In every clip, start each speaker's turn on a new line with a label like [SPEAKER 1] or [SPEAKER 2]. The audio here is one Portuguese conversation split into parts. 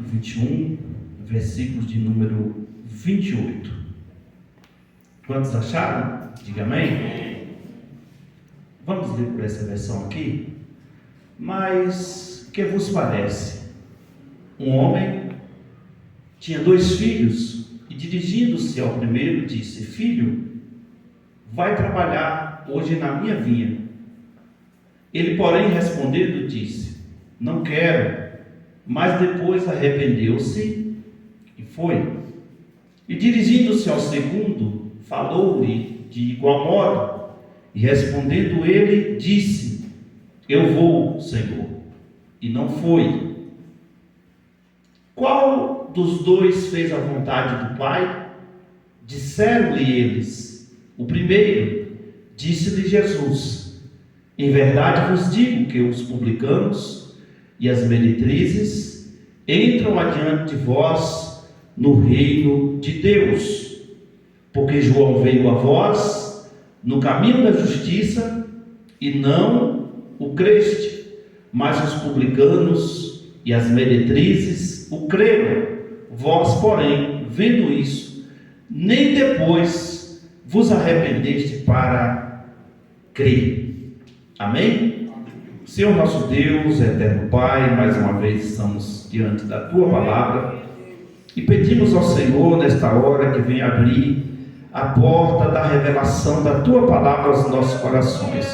[SPEAKER 1] 21, versículo de número 28. Quantos acharam? Diga amém. Vamos ler por essa versão aqui. Mas, que vos parece? Um homem tinha 2 filhos e, dirigindo-se ao primeiro, disse: Filho, vai trabalhar hoje na minha vinha. Ele, porém, respondendo, disse: Não quero. Mas depois arrependeu-se e foi. E dirigindo-se ao segundo, falou-lhe de igual modo. E respondendo ele, disse: Eu vou, Senhor. E não foi. Qual dos 2 fez a vontade do Pai? Disseram-lhe eles: O primeiro. Disse-lhe Jesus: Em verdade vos digo que os publicanos e as meretrizes entram adiante de vós no reino de Deus. Porque João veio a vós no caminho da justiça e não o creste, mas os publicanos e as meretrizes o creram. Vós, porém, vendo isso, nem depois vos arrependeste para crer. Amém? Senhor nosso Deus, eterno Pai, mais uma vez estamos diante da Tua Palavra e pedimos ao Senhor nesta hora que venha abrir a porta da revelação da Tua Palavra aos nossos corações.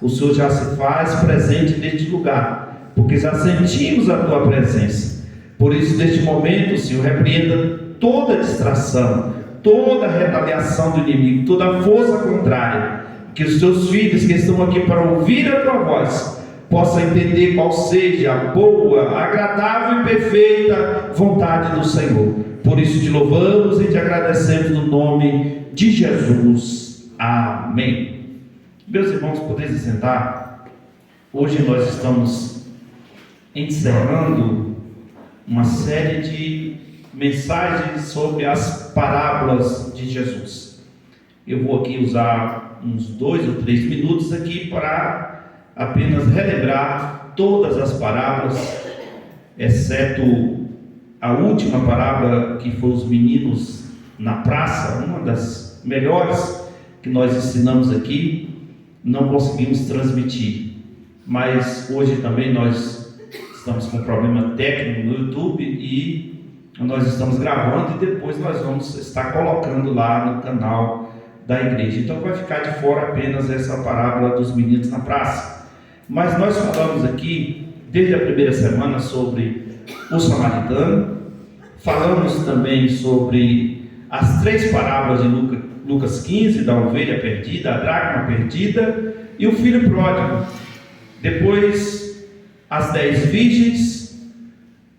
[SPEAKER 1] O Senhor já se faz presente neste lugar, porque já sentimos a Tua presença. Por isso, neste momento, Senhor, repreenda toda distração, toda retaliação do inimigo, toda força contrária, que os Teus filhos que estão aqui para ouvir a Tua voz possa entender qual seja a boa, agradável e perfeita vontade do Senhor. Por isso te louvamos e te agradecemos no nome de Jesus. Amém. Meus irmãos, podem se sentar. Hoje nós estamos encerrando uma série de mensagens sobre as parábolas de Jesus. Eu vou aqui usar uns 2 ou 3 minutos aqui para apenas relembrar todas as parábolas, exceto a última parábola, que foi os meninos na praça, uma das melhores que nós ensinamos aqui, não conseguimos transmitir. Mas hoje também nós estamos com um problema técnico no YouTube e nós estamos gravando e depois nós vamos estar colocando lá no canal da igreja. Então vai ficar de fora apenas essa parábola dos meninos na praça. Mas nós falamos aqui, desde a primeira semana, sobre o samaritano. Falamos também sobre as 3 parábolas de Lucas 15, da ovelha perdida, a dracma perdida e o filho pródigo. Depois, as 10 virgens.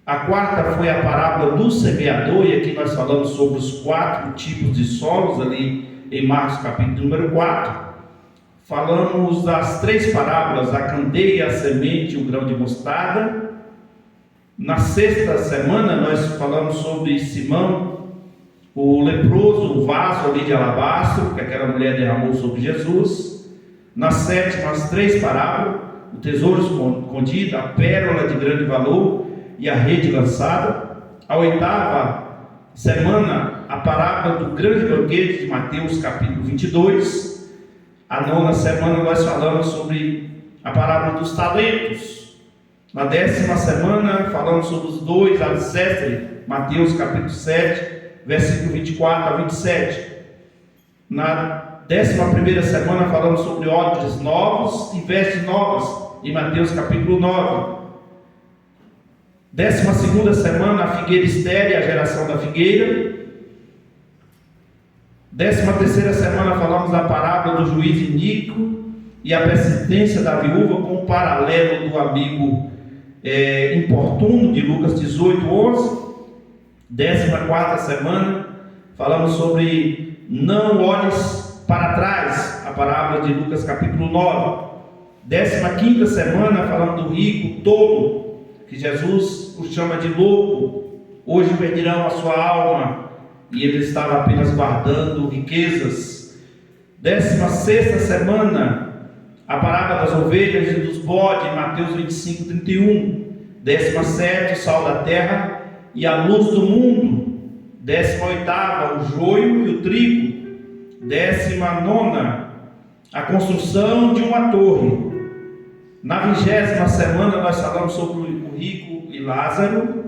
[SPEAKER 1] A 4ª foi a parábola do semeador, e aqui nós falamos sobre os 4 tipos de solos, ali em Marcos capítulo número 4. Falamos das 3 parábolas, a candeia, a semente e o grão de mostarda. Na 6ª semana nós falamos sobre Simão, o leproso, o vaso ali de alabastro, que aquela mulher derramou sobre Jesus. Na 7ª, as 3 parábolas, o tesouro escondido, a pérola de grande valor e a rede lançada. A 8ª semana, a parábola do grande banquete de Mateus capítulo 22. A 9ª semana nós falamos sobre a parábola dos talentos. Na 10ª semana falamos sobre os 2 alicerces, Mateus capítulo 7, versículo 24 a 27. Na 11ª semana falamos sobre odres novos e vestes novas, em Mateus capítulo 9. 12ª semana, a figueira estéril, a geração da figueira. 13ª semana falamos da parábola do juiz iníquo e a persistência da viúva, com o paralelo do amigo importuno de Lucas 18:11. 14ª semana falamos sobre não olhes para trás, a parábola de Lucas capítulo 9. 15ª semana falamos do rico tolo, que Jesus o chama de louco. Hoje perderão a sua alma, e ele estava apenas guardando riquezas. 16ª semana, a parábola das ovelhas e dos bodes, Mateus 25:31. 17ª, o sal da terra e a luz do mundo. 18ª, o joio e o trigo. 19ª, a construção de uma torre. Na 20ª semana nós falamos sobre o rico e Lázaro.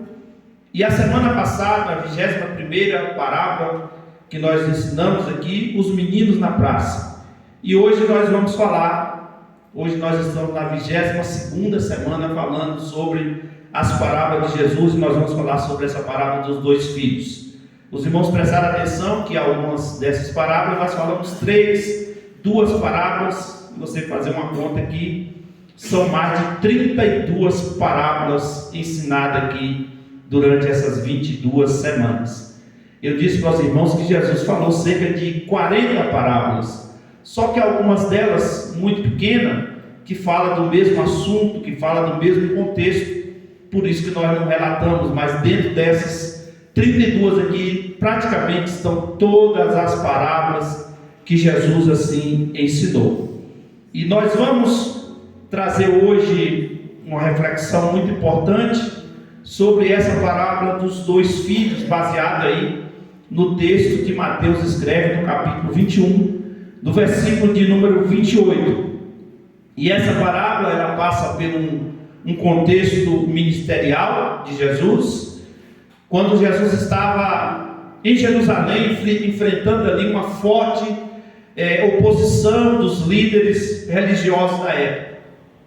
[SPEAKER 1] E a semana passada, a 21ª parábola que nós ensinamos aqui, os meninos na praça. E hoje nós vamos falar, hoje nós estamos na 22ª semana falando sobre as parábolas de Jesus, e nós vamos falar sobre essa parábola dos dois filhos. Os irmãos prestaram atenção que algumas dessas parábolas nós falamos duas parábolas, se você fazer uma conta aqui, são mais de 32 parábolas ensinadas aqui durante essas 22 semanas. Eu disse para os irmãos que Jesus falou cerca de 40 parábolas, só que algumas delas muito pequenas, que falam do mesmo assunto, que falam do mesmo contexto, por isso que nós não relatamos, mas dentro dessas 32 aqui, praticamente estão todas as parábolas que Jesus assim ensinou. E nós vamos trazer hoje uma reflexão muito importante sobre essa parábola dos dois filhos, baseada aí no texto que Mateus escreve no capítulo 21, do versículo de número 28. E essa parábola ela passa por um contexto ministerial de Jesus, quando Jesus estava em Jerusalém enfrentando ali uma forte oposição dos líderes religiosos da época.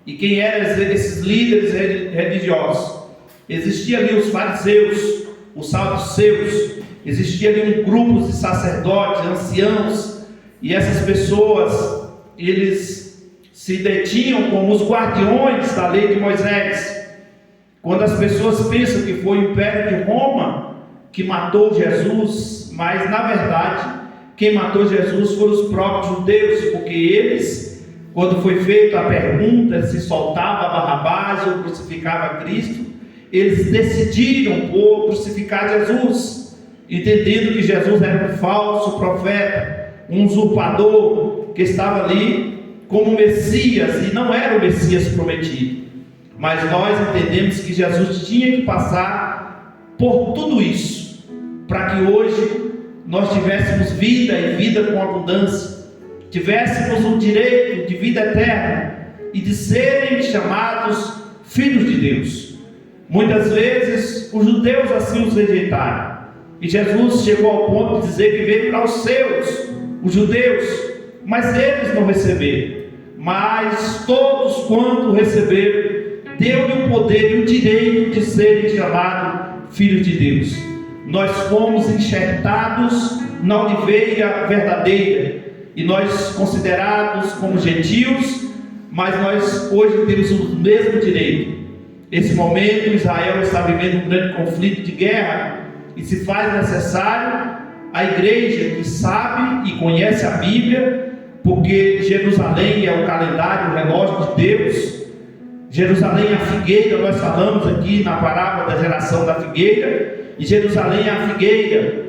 [SPEAKER 1] E quem eram esses líderes religiosos? Existia ali os fariseus, os saduceus, existia ali um grupo de sacerdotes, anciãos, e essas pessoas, eles se detinham como os guardiões da lei de Moisés. Quando as pessoas pensam que foi o Império de Roma que matou Jesus, mas na verdade, quem matou Jesus foram os próprios judeus, porque eles, quando foi feita a pergunta se soltava Barrabás ou crucificava Cristo, eles decidiram por crucificar Jesus, entendendo que Jesus era um falso profeta, um usurpador que estava ali como Messias, e não era o Messias prometido. Mas nós entendemos que Jesus tinha que passar por tudo isso, para que hoje nós tivéssemos vida e vida com abundância, tivéssemos o direito de vida eterna e de serem chamados filhos de Deus. Muitas vezes os judeus assim os rejeitaram, e Jesus chegou ao ponto de dizer que veio para os seus, os judeus, mas eles não receberam. Mas todos quanto receberam, deu-lhe o poder e o direito de serem chamados filhos de Deus. Nós fomos enxertados na oliveira verdadeira, e nós considerados como gentios, mas nós hoje temos o mesmo direito. Esse momento Israel está vivendo um grande conflito de guerra, e se faz necessário a igreja que sabe e conhece a Bíblia, porque Jerusalém é o calendário, o relógio de Deus. Jerusalém é a figueira, nós falamos aqui na parábola da geração da figueira, e Jerusalém é a figueira,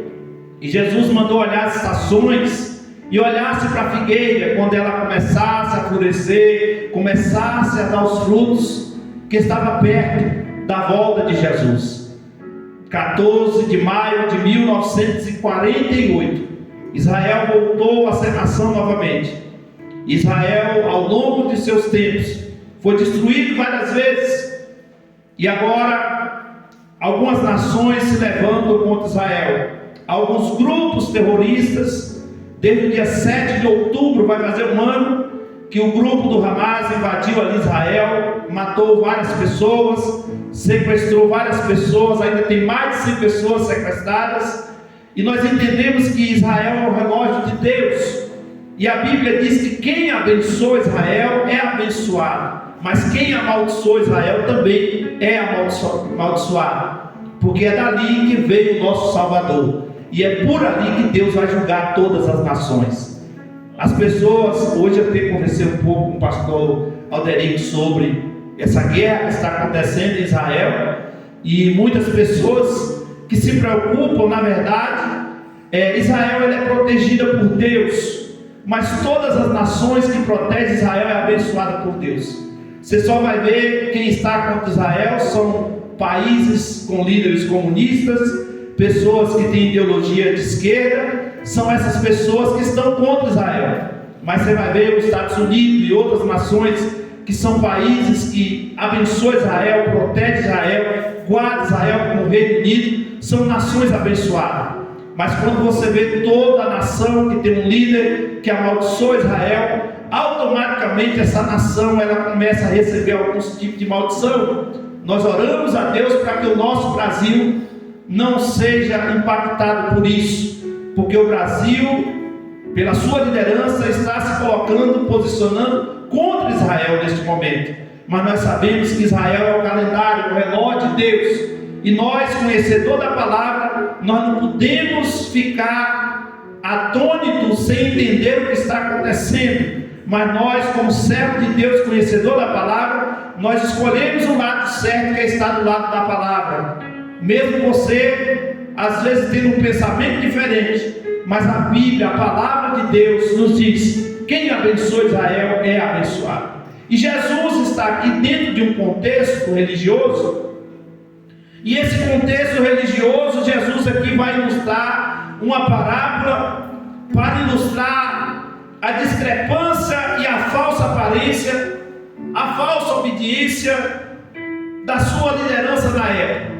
[SPEAKER 1] e Jesus mandou olhar as estações, e olhasse para a figueira, quando ela começasse a florescer, começasse a dar os frutos, que estava perto da volta de Jesus. 14 de maio de 1948, Israel voltou a ser nação novamente. Israel, ao longo de seus tempos, foi destruído várias vezes, e agora algumas nações se levantam contra Israel. Alguns grupos terroristas, desde o dia 7 de outubro, vai fazer um ano que o grupo do Hamas invadiu ali Israel, matou várias pessoas, sequestrou várias pessoas, ainda tem mais de 100 pessoas sequestradas, e nós entendemos que Israel é o relógio de Deus, e a Bíblia diz que quem abençoa Israel é abençoado, mas quem amaldiçoa Israel também é amaldiçoado, porque é dali que veio o nosso Salvador, e é por ali que Deus vai julgar todas as nações. As pessoas, hoje eu tenho conversado um pouco com o pastor Alderico sobre essa guerra que está acontecendo em Israel, e muitas pessoas que se preocupam, na verdade, Israel é protegida por Deus, mas todas as nações que protegem Israel é abençoada por Deus. Você só vai ver quem está contra Israel são países com líderes comunistas, pessoas que têm ideologia de esquerda, são essas pessoas que estão contra Israel. Mas você vai ver os Estados Unidos e outras nações que são países que abençoam Israel, protegem Israel, guardam Israel como Reino Unido, são nações abençoadas. Mas quando você vê toda a nação que tem um líder que amaldiçoa Israel, automaticamente essa nação ela começa a receber alguns tipos de maldição. Nós oramos a Deus para que o nosso Brasil não seja impactado por isso, porque o Brasil, pela sua liderança, está se colocando, posicionando contra Israel neste momento. Mas nós sabemos que Israel é o calendário, o relógio de Deus, e nós, conhecedor da palavra, nós não podemos ficar atônitos sem entender o que está acontecendo. Mas nós, como servo de Deus, conhecedor da palavra, nós escolhemos o lado certo, que é estar do lado da palavra. Mesmo você, às vezes, tendo um pensamento diferente, mas a Bíblia, a palavra de Deus, nos diz: quem abençoa Israel é abençoado. E Jesus está aqui dentro de um contexto religioso, e esse contexto religioso, Jesus aqui vai ilustrar uma parábola para ilustrar a discrepância e a falsa aparência, a falsa obediência da sua liderança na época.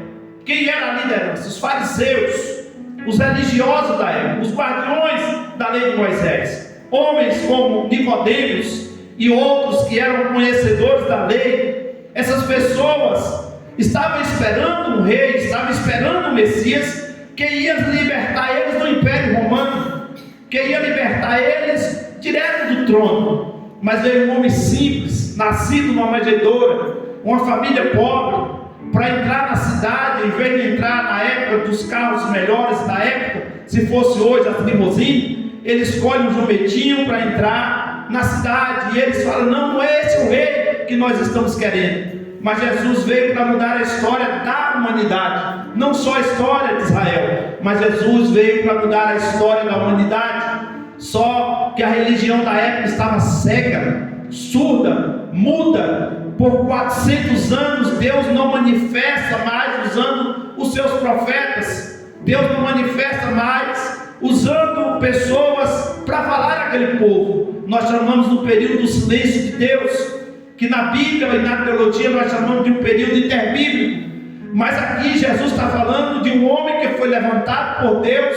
[SPEAKER 1] Quem era a liderança? Os fariseus, os religiosos da época, os guardiões da lei de Moisés, homens como Nicodemos e outros que eram conhecedores da lei. Essas pessoas estavam esperando um rei, estavam esperando um Messias que ia libertar eles do Império Romano, que ia libertar eles direto do trono. Mas veio um homem simples, nascido numa manjedoura, uma família pobre, para entrar na cidade. Em vez de entrar na época dos carros melhores da época, se fosse hoje as limusines, ele escolhe um jumentinho para entrar na cidade, e eles falam: não é esse o rei que nós estamos querendo. Mas Jesus veio para mudar a história da humanidade, não só a história de Israel, mas Jesus veio para mudar a história da humanidade. Só que a religião da época estava cega, surda, muda. Por 400 anos Deus não manifesta mais usando os seus profetas, Deus não manifesta mais usando pessoas para falar àquele povo. Nós chamamos do período do silêncio de Deus, que na Bíblia e na teologia nós chamamos de um período interbíblico. Mas aqui Jesus está falando de um homem que foi levantado por Deus,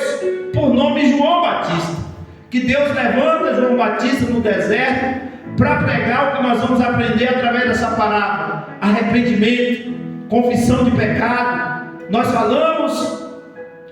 [SPEAKER 1] por nome João Batista, que Deus levanta João Batista no deserto para pregar o que nós vamos aprender através dessa parábola: arrependimento, confissão de pecado. Nós falamos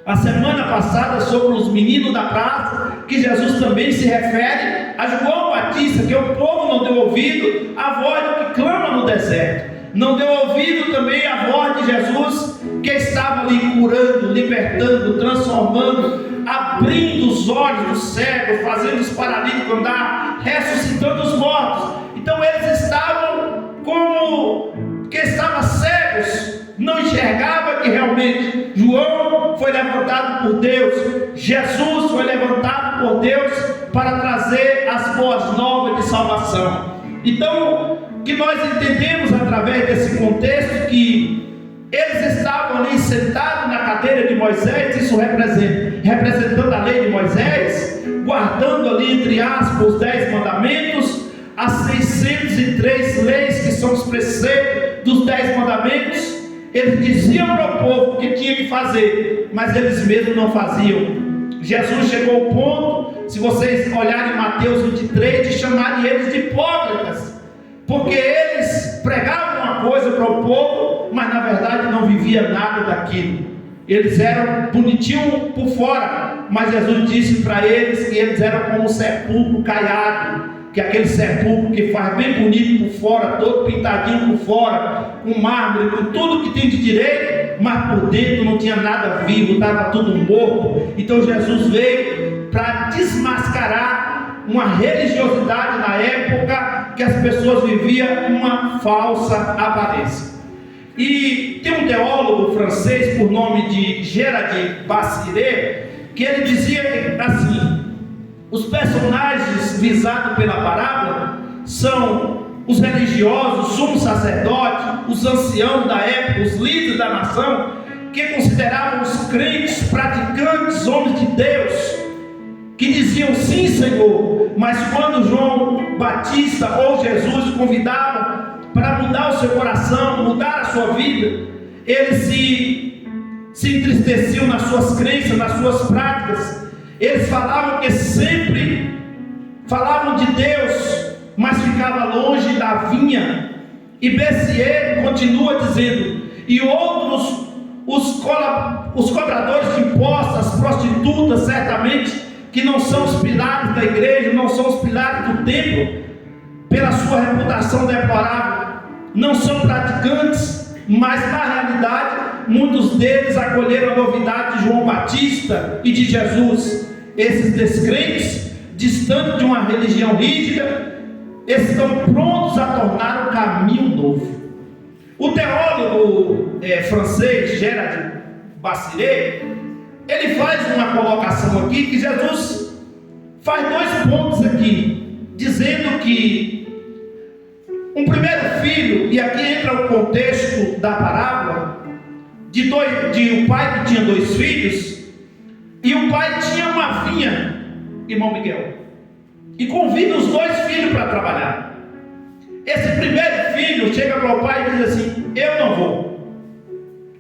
[SPEAKER 1] a semana passada sobre os meninos da praça, que Jesus também se refere a João Batista, que o povo não deu ouvido à voz do que clama no deserto, não deu ouvido também à voz de Jesus, que estava ali curando, libertando, transformando, abrindo os olhos dos cegos, fazendo os paralíticos andar, ressuscitando os mortos. Então eles estavam como que estavam cegos, não enxergava que realmente João foi levantado por Deus, Jesus foi levantado por Deus para trazer as boas novas de salvação. Então, que nós entendemos através desse contexto que eles estavam ali sentados na cadeira de Moisés, isso representando a lei de Moisés, guardando ali, entre aspas, os 10 mandamentos, as 603 leis que são os preceitos dos 10 mandamentos. Eles diziam para o povo o que tinha que fazer, mas eles mesmos não faziam. Jesus chegou ao ponto, se vocês olharem Mateus 23, de chamarem eles de hipócritas, porque eles pregavam uma coisa para o povo, mas na verdade não viviam nada daquilo. Eles eram bonitinhos por fora, mas Jesus disse para eles que eles eram como um sepulcro caiado, que é aquele sepulcro que faz bem bonito por fora, todo pintadinho por fora, com mármore, com tudo que tem de direito, mas por dentro não tinha nada vivo, estava tudo morto. Então Jesus veio para desmascarar uma religiosidade na época, que as pessoas viviam uma falsa aparência. E tem um teólogo francês por nome de Gerard Bassiré, que ele dizia assim: os personagens visados pela parábola são os religiosos, o sumo sacerdote, os anciãos da época, os líderes da nação, que consideravam os crentes praticantes, homens de Deus, que diziam sim, Senhor, mas quando João Batista ou Jesus convidavam para mudar o seu coração, mudar a sua vida, eles se entristeciam nas suas crenças, nas suas práticas. Eles falavam que sempre falavam de Deus, mas ficava longe da vinha. E Bessier continua dizendo: e outros, os cobradores de impostos, as prostitutas, certamente, que não são os pilares da igreja, não são os pilares do templo, pela sua reputação deplorável, não são praticantes, mas na realidade, muitos deles acolheram a novidade de João Batista e de Jesus. Esses descrentes, distantes de uma religião rígida, estão prontos a tornar o caminho novo. O teólogo francês Gerard Bassiret, ele faz uma colocação aqui, que Jesus faz 2 pontos aqui, dizendo que um primeiro filho, e aqui entra o contexto da parábola, de um pai que tinha 2 filhos, e o pai tinha uma vinha, irmão Miguel, e convida os 2 filhos para trabalhar. Esse primeiro filho chega para o pai e diz assim: eu não vou,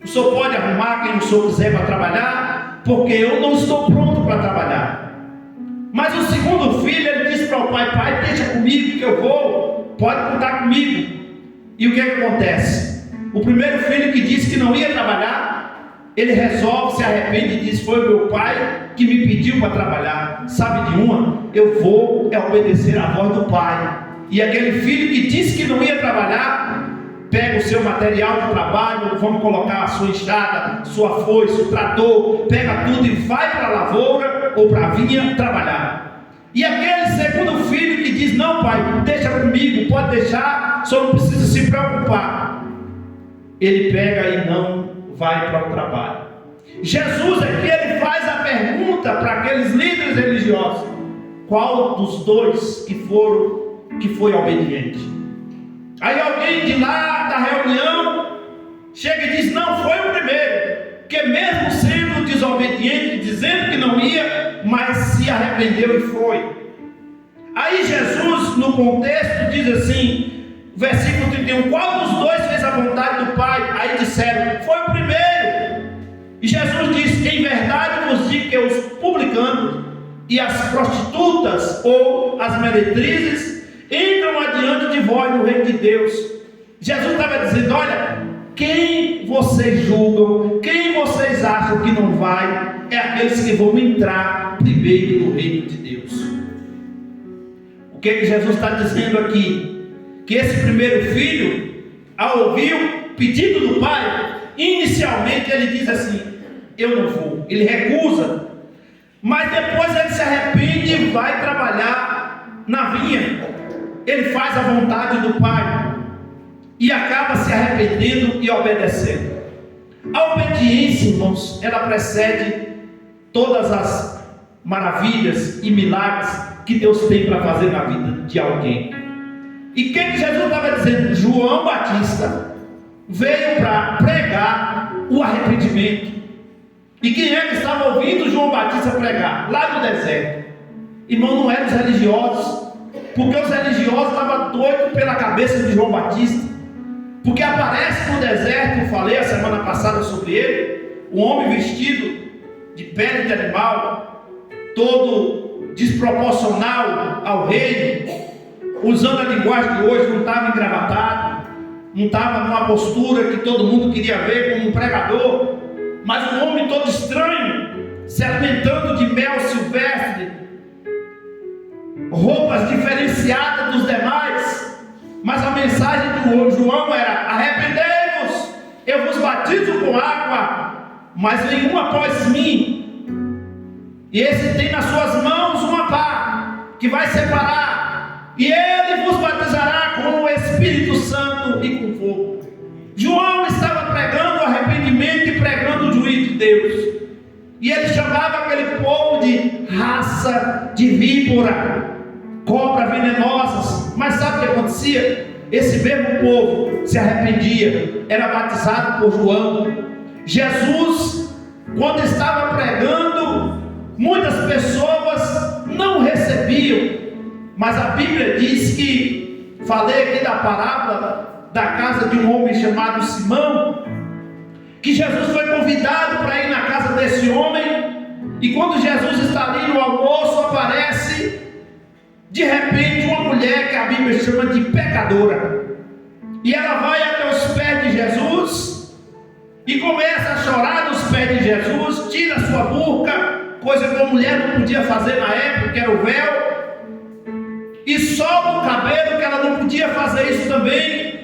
[SPEAKER 1] o senhor pode arrumar quem o senhor quiser para trabalhar, porque eu não estou pronto para trabalhar. Mas o segundo filho, ele disse para o pai: pai, deixa comigo que eu vou, pode contar comigo. E o que acontece? O primeiro filho, que disse que não ia trabalhar, ele resolve, se arrepende e diz: foi o meu pai que me pediu para trabalhar. Sabe de uma? Eu vou obedecer a voz do pai. E aquele filho que disse que não ia trabalhar, pega o seu material de trabalho, vamos colocar a sua enxada, sua foice, o trator, pega tudo e vai para a lavoura ou para a vinha trabalhar. E aquele segundo filho que diz: não, pai, deixa comigo, pode deixar, só não precisa se preocupar, ele pega e não vai para o trabalho. Jesus aqui, ele faz a pergunta para aqueles líderes religiosos: qual dos 2 que foi obediente? Aí alguém de lá da reunião chega e diz: não, foi o primeiro, que mesmo sendo desobediente, dizendo que não ia, mas se arrependeu e foi. Aí Jesus, no contexto, diz assim, versículo 31, qual dos 2 fez a vontade do Pai? Aí disseram: foi o primeiro. E Jesus diz: em verdade vos digo que os publicanos e as prostitutas ou as meretrizes entram adiante de vós no reino de Deus. Jesus estava dizendo: olha, quem vocês julgam, quem vocês acham que não vai, é aqueles que vão entrar primeiro no reino de Deus. O que Jesus está dizendo aqui? Que esse primeiro filho, ao ouvir o pedido do pai, inicialmente ele diz assim: eu não vou, ele recusa, mas depois ele se arrepende e vai trabalhar na vinha. Ele faz a vontade do pai e acaba se arrependendo e obedecendo. A obediência, irmãos, ela precede todas as maravilhas e milagres que Deus tem para fazer na vida de alguém. E quem que Jesus estava dizendo? João Batista veio para pregar o arrependimento. E quem é que estava ouvindo João Batista pregar? Lá no deserto. Irmão, não eram os religiosos, porque os religiosos estavam doidos pela cabeça de João Batista, porque aparece no deserto, eu falei a semana passada sobre ele, um homem vestido de pele de animal, todo desproporcional ao reino, usando a linguagem de hoje, não estava engravatado, não estava numa postura que todo mundo queria ver como um pregador, mas um homem todo estranho, se alimentando de mel silvestre, roupas diferenciadas dos demais, mas a mensagem do João era: arrependei-vos, eu vos batizo com água, mas nenhum após mim, e esse tem nas suas mãos uma pá que vai separar, e ele vos batizará com o Espírito Santo e com fogo. João estava pregando o arrependimento e pregando o juízo de Deus, e ele chamava aquele povo de raça de víbora, cobra venenosas. Mas sabe o que acontecia? esse mesmo povo se arrependia, era batizado por João. Jesus, quando estava pregando, muitas pessoas não recebiam, mas a Bíblia diz que, falei aqui da parábola da casa de um homem chamado Simão, que Jesus foi convidado para ir na casa desse homem, e quando Jesus está ali no almoço, aparece de repente uma mulher que a Bíblia chama de pecadora, e ela vai até os pés de Jesus e começa a chorar nos pés de Jesus, tira sua burca, coisa que a mulher não podia fazer na época, que era o véu, e solta o cabelo, que ela não podia fazer isso também.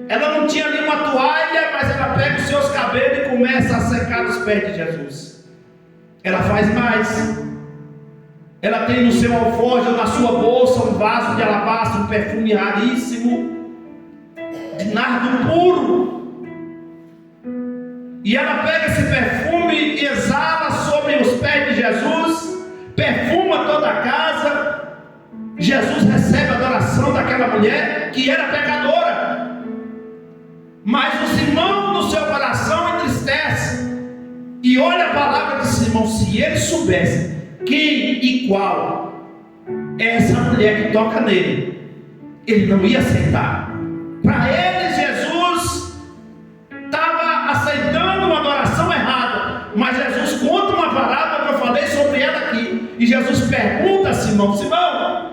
[SPEAKER 1] Ela não tinha ali uma toalha, mas ela pega os seus cabelos e começa a secar os pés de Jesus. Ela faz mais. Ela tem no seu alforje ou na sua bolsa um vaso de alabastro, um perfume raríssimo, de nardo puro. E ela pega esse perfume e exala sobre os pés de Jesus, perfuma toda a casa. Jesus recebe a adoração daquela mulher que era pecadora. Mas o Simão no seu coração entristece e olha a palavra de Simão. Se ele soubesse quem e qual é essa mulher que toca nele, ele não ia aceitar. Para ele, Jesus estava aceitando uma adoração errada. Mas Jesus conta uma parábola que eu falei sobre ela aqui. E Jesus pergunta a Simão: Simão,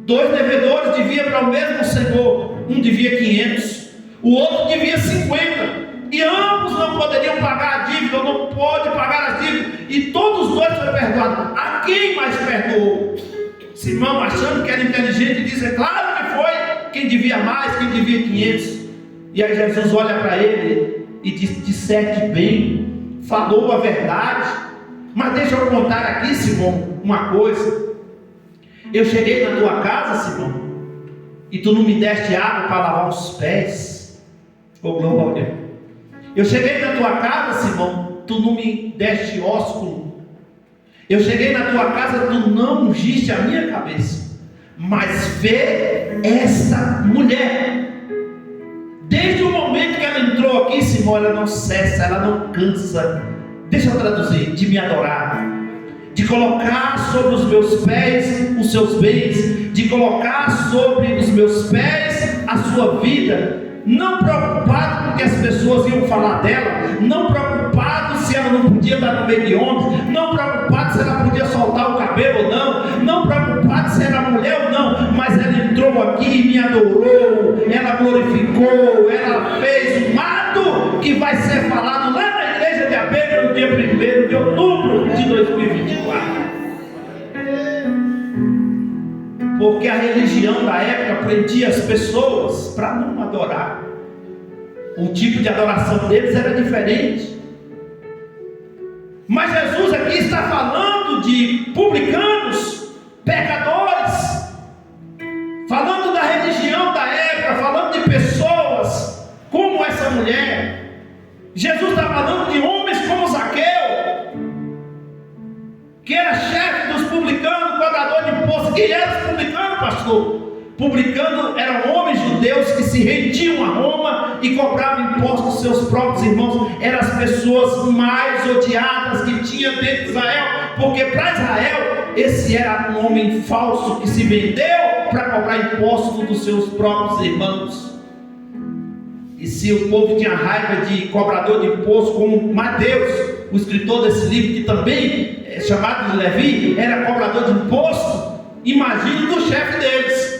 [SPEAKER 1] 2 devedores deviam para o mesmo Senhor. Um devia 500, o outro devia 50. E ambos não poderiam pagar a dívida, não pode pagar as dívidas. E todos os dois foram perdoados. A quem mais perdoou? Simão, achando que era inteligente, diz: é claro que foi quem devia mais, quem devia 500. E aí Jesus olha para ele e diz: disseste bem, falou a verdade. Mas deixa eu contar aqui, Simão, uma coisa. Eu cheguei na tua casa, Simão, e tu não me deste água para lavar os pés. Oh glória! Eu cheguei na tua casa, Simão, tu não me deste ósculo. Eu cheguei na tua casa, tu não ungiste a minha cabeça. Mas vê esta mulher. Desde o momento que ela entrou aqui, Simão, ela não cessa, ela não cansa. Deixa eu traduzir: de me adorar, de colocar sobre os meus pés os seus bens, de colocar sobre os meus pés a sua vida, não preocupado com o que as pessoas iam falar dela, não preocupado se ela não podia estar no meio de homens, não preocupado se ela podia soltar o cabelo ou não, não preocupado se era mulher ou não, mas ela entrou aqui e me adorou, ela glorificou, ela fez um ato que vai ser falado lá na igreja de Abelha no dia 1º de outubro de 2024. Porque a religião da época prendia as pessoas para não adorar. O tipo de adoração deles era diferente. Mas Jesus aqui está falando de publicanos, pecadores, falando da religião da época, falando de pessoas como essa mulher. Jesus está falando de homens como Zaqueu, que era chefe dos publicanos, cobrador de impostos. Quem era os publicanos, pastor? Publicanos eram homens judeus que se rendiam a Roma e cobravam impostos dos seus próprios irmãos. Eram as pessoas mais odiadas que tinha dentro de Israel, porque para Israel esse era um homem falso que se vendeu para cobrar impostos dos seus próprios irmãos. E se o povo tinha raiva de cobrador de imposto, como Mateus, o escritor desse livro, que também é chamado de Levi, era cobrador de imposto, imagine do chefe deles.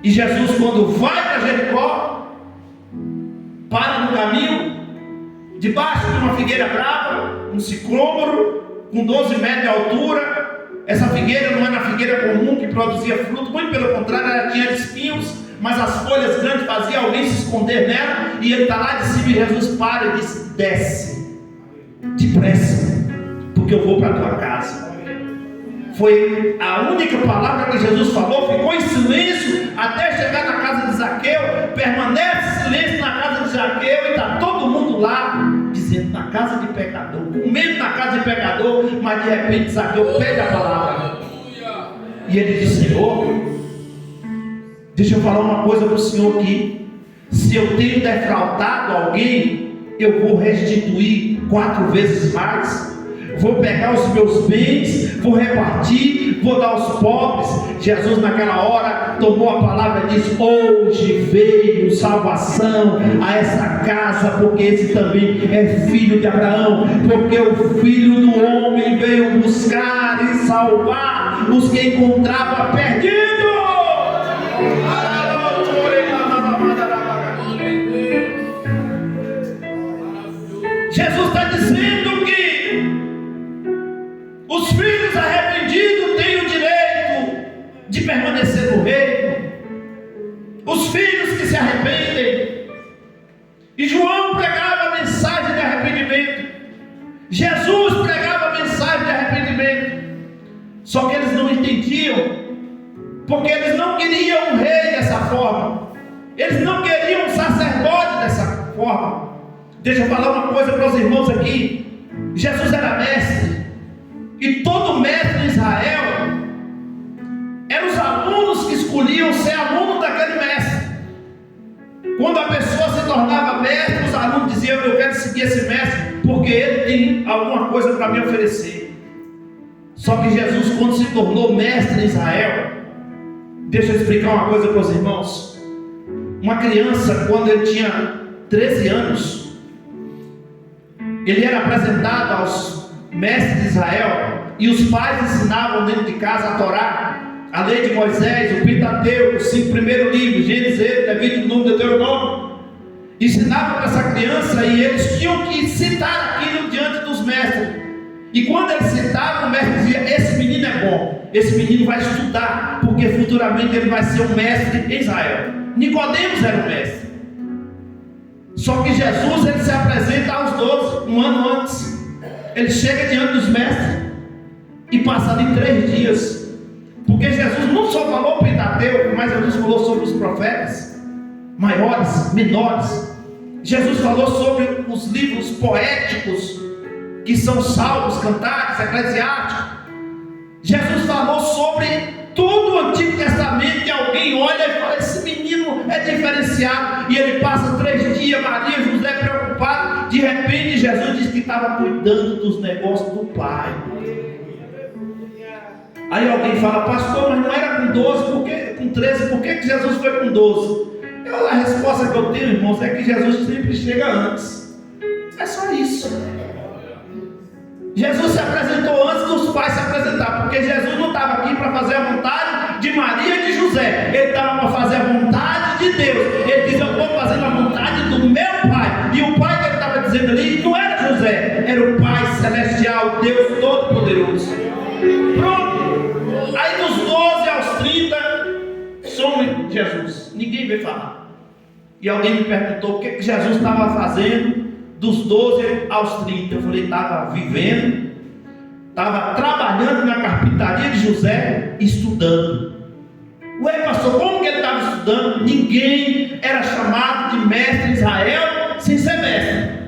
[SPEAKER 1] E Jesus, quando vai para Jericó, para no caminho, debaixo de uma figueira brava, um sicômoro, com 12 metros de altura. Essa figueira não era a figueira comum que produzia fruto, muito pelo contrário, ela tinha espinhos, mas as folhas grandes faziam alguém se esconder nela. E ele está lá de cima e Jesus para e diz: desce, depressa, porque eu vou para a tua casa. Foi a única palavra que Jesus falou, ficou em silêncio até chegar na casa de Zaqueu, permanece silêncio na casa de Zaqueu e está todo mundo lá, dizendo: na casa de pecador, com medo na casa de pecador. Mas de repente Zaqueu pede a palavra, e ele diz: Senhor, Deixa eu falar uma coisa para o senhor aqui. Se eu tenho defraudado alguém, eu vou restituir 4 vezes mais. Vou pegar os meus bens, vou repartir, vou dar aos pobres. Jesus naquela hora tomou a palavra e disse: hoje veio salvação a essa casa, porque esse também é filho de Abraão, porque o Filho do Homem veio buscar e salvar os que encontrava perdido. Jesus está dizendo que os filhos arrependidos têm o direito de permanecer no reino. Os filhos que se arrependem. E João pregava a mensagem de arrependimento. Jesus pregava a mensagem de arrependimento. Só que eles não entendiam, porque eles não queriam um rei dessa forma. Eles não queriam um sacerdote dessa forma. Deixa eu falar uma coisa para os irmãos aqui. Jesus era mestre. E todo mestre em Israel eram os alunos que escolhiam ser aluno daquele mestre. Quando a pessoa se tornava mestre, os alunos diziam: eu quero seguir esse mestre, porque ele tem alguma coisa para me oferecer. Só que Jesus, quando se tornou mestre em Israel, deixa eu explicar uma coisa para os irmãos. Uma criança, quando ele tinha 13 anos, ele era apresentado aos mestres de Israel, e os pais ensinavam dentro de casa a Torá, a lei de Moisés, o Pentateuco, os 5 primeiros livros, Gênesis, Levítico, Número, Deuteronômio. Ensinavam para essa criança, e eles tinham que citar aquilo diante dos mestres. E quando eles citavam, o mestre dizia: esse menino é bom, esse menino vai estudar, porque futuramente ele vai ser um mestre em Israel. Nicodemos era um mestre. Só que Jesus, ele se apresenta aos 12, um ano antes. Ele chega diante dos mestres e passa ali 3 dias. Porque Jesus não só falou o Pentateuco, mas Jesus falou sobre os profetas, maiores, menores. Jesus falou sobre os livros poéticos, que são salmos, cantares, eclesiásticos. Jesus falou sobre todo o Antigo Testamento, que alguém olha e fala: esse menino é diferenciado. E ele passa 3 dias, Maria e José preocupados. De repente Jesus disse que estava cuidando dos negócios do Pai. Aí alguém fala: pastor, mas não era com 12, com 13, por que Jesus foi com 12? A resposta que eu tenho, irmãos, é que Jesus sempre chega antes. É só isso. Jesus se apresentou antes dos pais se apresentar, porque Jesus não estava aqui para fazer a vontade de Maria e de José, ele estava para fazer a vontade de Deus. Ele diz: eu estou fazendo a vontade do meu Pai. E o Pai que ele estava dizendo ali não era José, era o Pai Celestial, Deus Todo-Poderoso. Pronto. Aí dos 12 aos 30 some Jesus, ninguém veio falar. E alguém me perguntou o que Jesus estava fazendo dos 12 aos 30. Eu falei: estava vivendo, estava trabalhando na carpintaria de José, estudando. Ué, pastor, como que ele estava estudando? Ninguém era chamado de mestre em Israel sem ser mestre.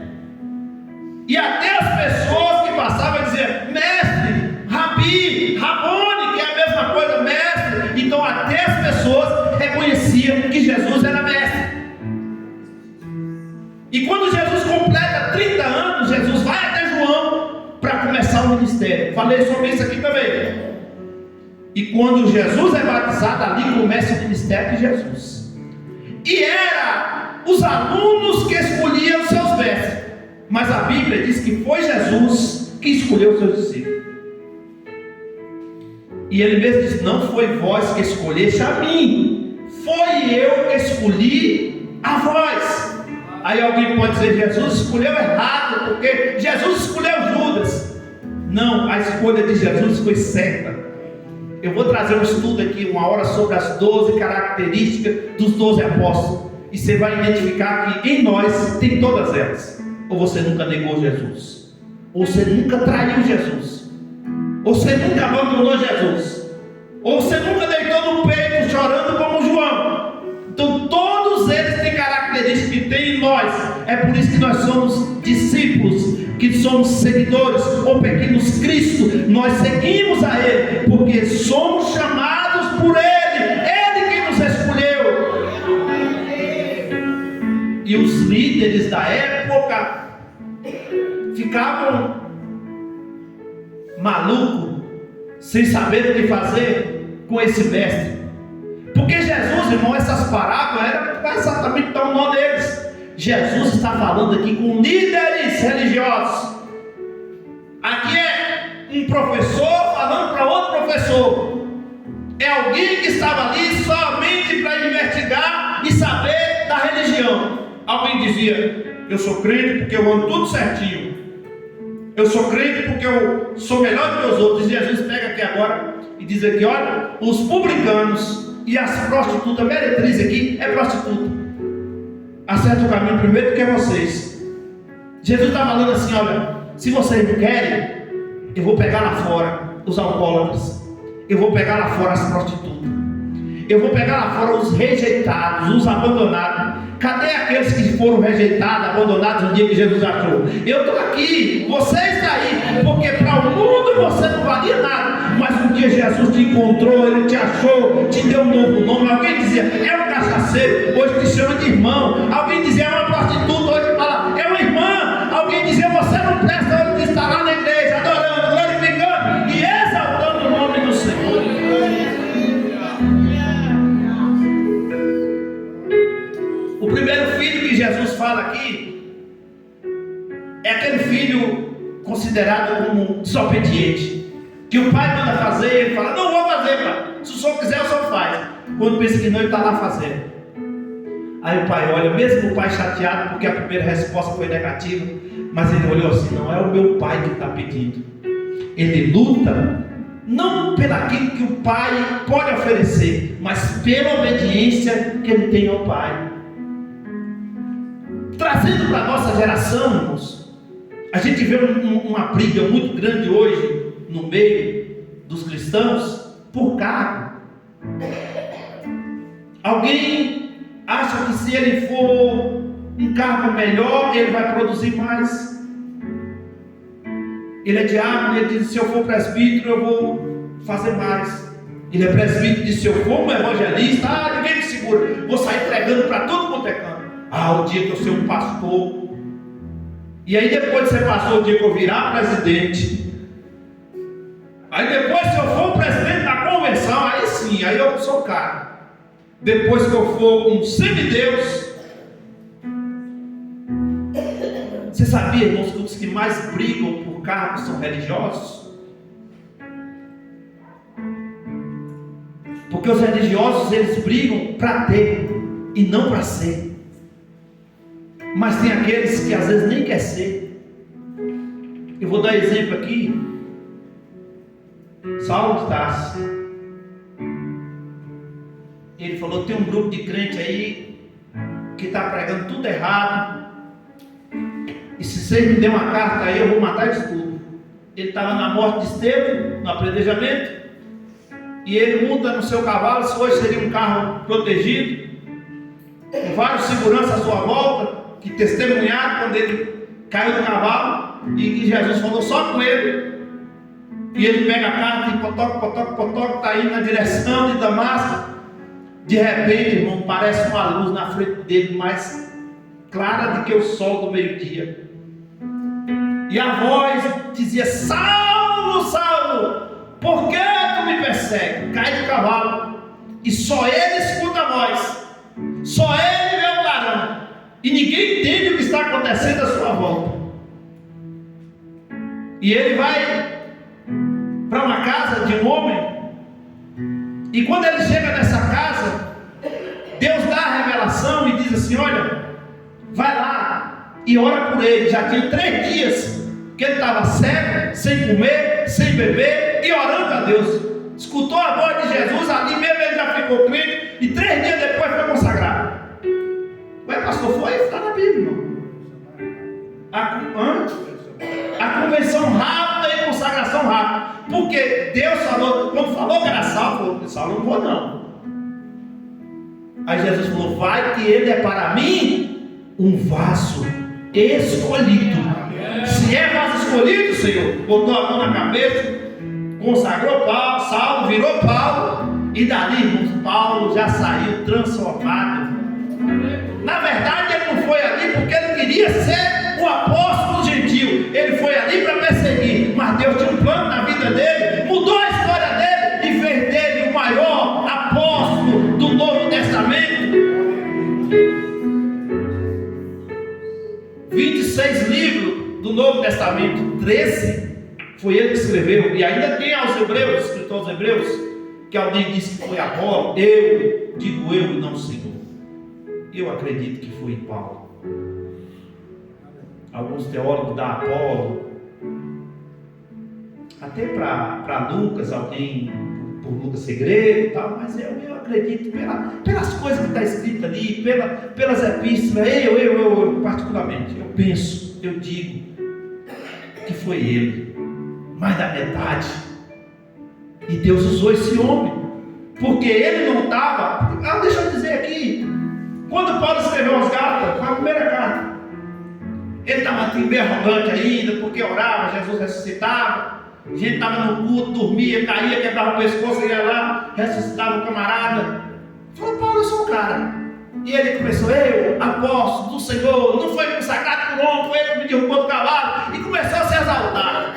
[SPEAKER 1] E até as pessoas que passavam diziam: mestre, rabi, rabone, que é a mesma coisa, mestre. Então até as pessoas reconheciam que Jesus era mestre. E quando Jesus completa 30 anos, Jesus vai até João para começar o ministério. Falei sobre isso aqui também. E quando Jesus é batizado, ali começa o ministério de Jesus. E era os alunos que escolhiam seus mestres, mas a Bíblia diz que foi Jesus que escolheu seus discípulos. E ele mesmo diz: não foi vós que escolheste a mim, foi eu que escolhi a vós. Aí alguém pode dizer: Jesus escolheu errado, porque Jesus escolheu Judas. Não, a escolha de Jesus foi certa. Eu vou trazer um estudo aqui, uma hora, sobre as 12 características dos 12 apóstolos. E você vai identificar que em nós tem todas elas. Ou você nunca negou Jesus, ou você nunca traiu Jesus, ou você nunca abandonou Jesus, ou você nunca deitou no peito chorando como João. Então todos eles têm características que tem em nós. É por isso que nós somos discípulos, que somos seguidores ou pequenos Cristo. Nós seguimos a Ele porque somos chamados por Ele. Ele que nos escolheu. líderes da época ficavam malucos, sem saber o que fazer com esse mestre. Porque Jesus, irmão, essas parábolas eram exatamente o nome deles. Jesus está falando aqui com líderes religiosos. Aqui é um professor falando para outro professor. É alguém que estava ali somente para investigar e saber da religião. Alguém dizia: eu sou crente porque eu ando tudo certinho. Eu sou crente porque eu sou melhor do que os outros. E Jesus pega aqui agora e diz aqui: olha, os publicanos e as prostitutas, a meretriz aqui é prostituta. Acerta o caminho primeiro do que vocês. Jesus está falando assim: olha, se vocês não querem, eu vou pegar lá fora os alcoólatras, eu vou pegar lá fora as prostitutas, eu vou pegar lá fora os rejeitados, os abandonados. Cadê aqueles que foram rejeitados, abandonados no dia que Jesus achou? Eu estou aqui, você está aí, porque para o mundo você não valia nada, mas um dia Jesus te encontrou, Ele te achou, te deu um novo nome. Alguém dizia: é um cachaceiro, hoje te chama de irmão. Alguém dizia: é uma prostituta, hoje fala: é uma irmã. Alguém dizia: você não presta, hoje está lá na igreja, adorando, glorificando e exaltando o nome do Senhor. O primeiro filho que Jesus fala aqui é aquele filho considerado como desobediente, que o pai manda fazer e ele fala: não vou fazer, pai, se o senhor quiser o senhor faz. Quando pensa que não, ele está lá fazendo. Aí o pai olha, mesmo o pai chateado porque a primeira resposta foi negativa, mas ele olhou assim: não é o meu pai que está pedindo. Ele luta não pelaquilo que o pai pode oferecer, mas pela obediência que ele tem ao pai. Trazendo para a nossa geração, irmãos, a gente vê uma briga muito grande hoje no meio dos cristãos por cargo. Alguém acha que se ele for um cargo melhor, ele vai produzir mais. Ele é diácono, ele diz: se eu for presbítero, eu vou fazer mais. Ele é presbítero, diz: se eu for um evangelista, ninguém me segura, vou sair pregando para todo quanto é canto. O dia que eu ser um pastor. E aí depois de ser pastor, o dia que eu virar presidente. Aí depois, se eu for presidente da convenção, aí sim, aí eu sou o cara. Depois que eu for um semideus. Você sabia, irmãos, que os que mais brigam por cargos são religiosos? Porque os religiosos, eles brigam para ter e não para ser. Mas tem aqueles que às vezes nem quer ser. Eu vou dar exemplo aqui. Saulo de Tarso. Ele falou: tem um grupo de crente aí que está pregando tudo errado, e se vocês me derem uma carta aí, eu vou matar isso tudo. Ele estava na morte de Estevão, no apredejamento, e ele monta no seu cavalo. Se hoje seria um carro protegido, com vários seguranças à sua volta, que testemunharam quando ele caiu do cavalo, e que Jesus falou só com ele. E ele pega a carta e potoca, está indo na direção de Damasco. De repente, irmão, parece uma luz na frente dele, mais clara do que o sol do meio-dia. E a voz dizia: Saulo, Saulo, por que tu me persegue? Cai do cavalo, e só ele escuta a voz, só ele vê o clarão, e ninguém entende o que está acontecendo à sua volta. E ele vai para uma casa de um homem, e quando ele chega nessa casa, Deus dá a revelação e diz assim: olha, vai lá e ora por ele. Já tinha 3 dias que ele estava cego, sem comer, sem beber, e orando a Deus. Escutou a voz de Jesus, ali mesmo ele já ficou crente, e 3 dias depois foi consagrado. Ué, pastor, foi? Está na Bíblia, irmão. A convenção rápida e consagração rápida. Porque Deus falou, quando falou que era Saulo, Saulo, não vou não. Aí Jesus falou: vai que ele é para mim um vaso escolhido. Se é vaso escolhido, Senhor, botou a mão na cabeça, consagrou Paulo, Saulo virou Paulo, e dali, irmãos, Paulo já saiu transformado. Na verdade, ele não foi ali porque ele queria ser o apóstolo gentil. Ele foi ali para perseguir, mas Deus tinha um plano na vida dele, mudou a história dele e fez dele o maior apóstolo do Novo Testamento. 26 livros do Novo Testamento, 13 foi ele que escreveu, e ainda tem aos Hebreus, escritor aos Hebreus, que alguém disse que foi Apolo. Eu digo eu e não o Senhor. Eu acredito que foi Paulo. Alguns teólogos dão Apolo, até para Lucas, alguém por Lucas segredo e tal, mas eu acredito pelas coisas que está escrito ali, pelas epístolas, eu particularmente, eu penso, eu digo que foi ele, mais da metade. E Deus usou esse homem, porque ele não estava. Deixa eu dizer aqui, quando Paulo escreveu aos Gálatas, foi a primeira carta, ele estava meio arrogante ainda, porque orava, Jesus ressuscitava. A gente estava no culto, dormia, caía, quebrava o pescoço, ia lá, ressuscitava o camarada. Falou: Paulo, eu sou o cara. E ele começou: eu, apóstolo do Senhor, não foi consagrado por homem, foi ele que me derrubou do cavalo. E começou a se exaltar.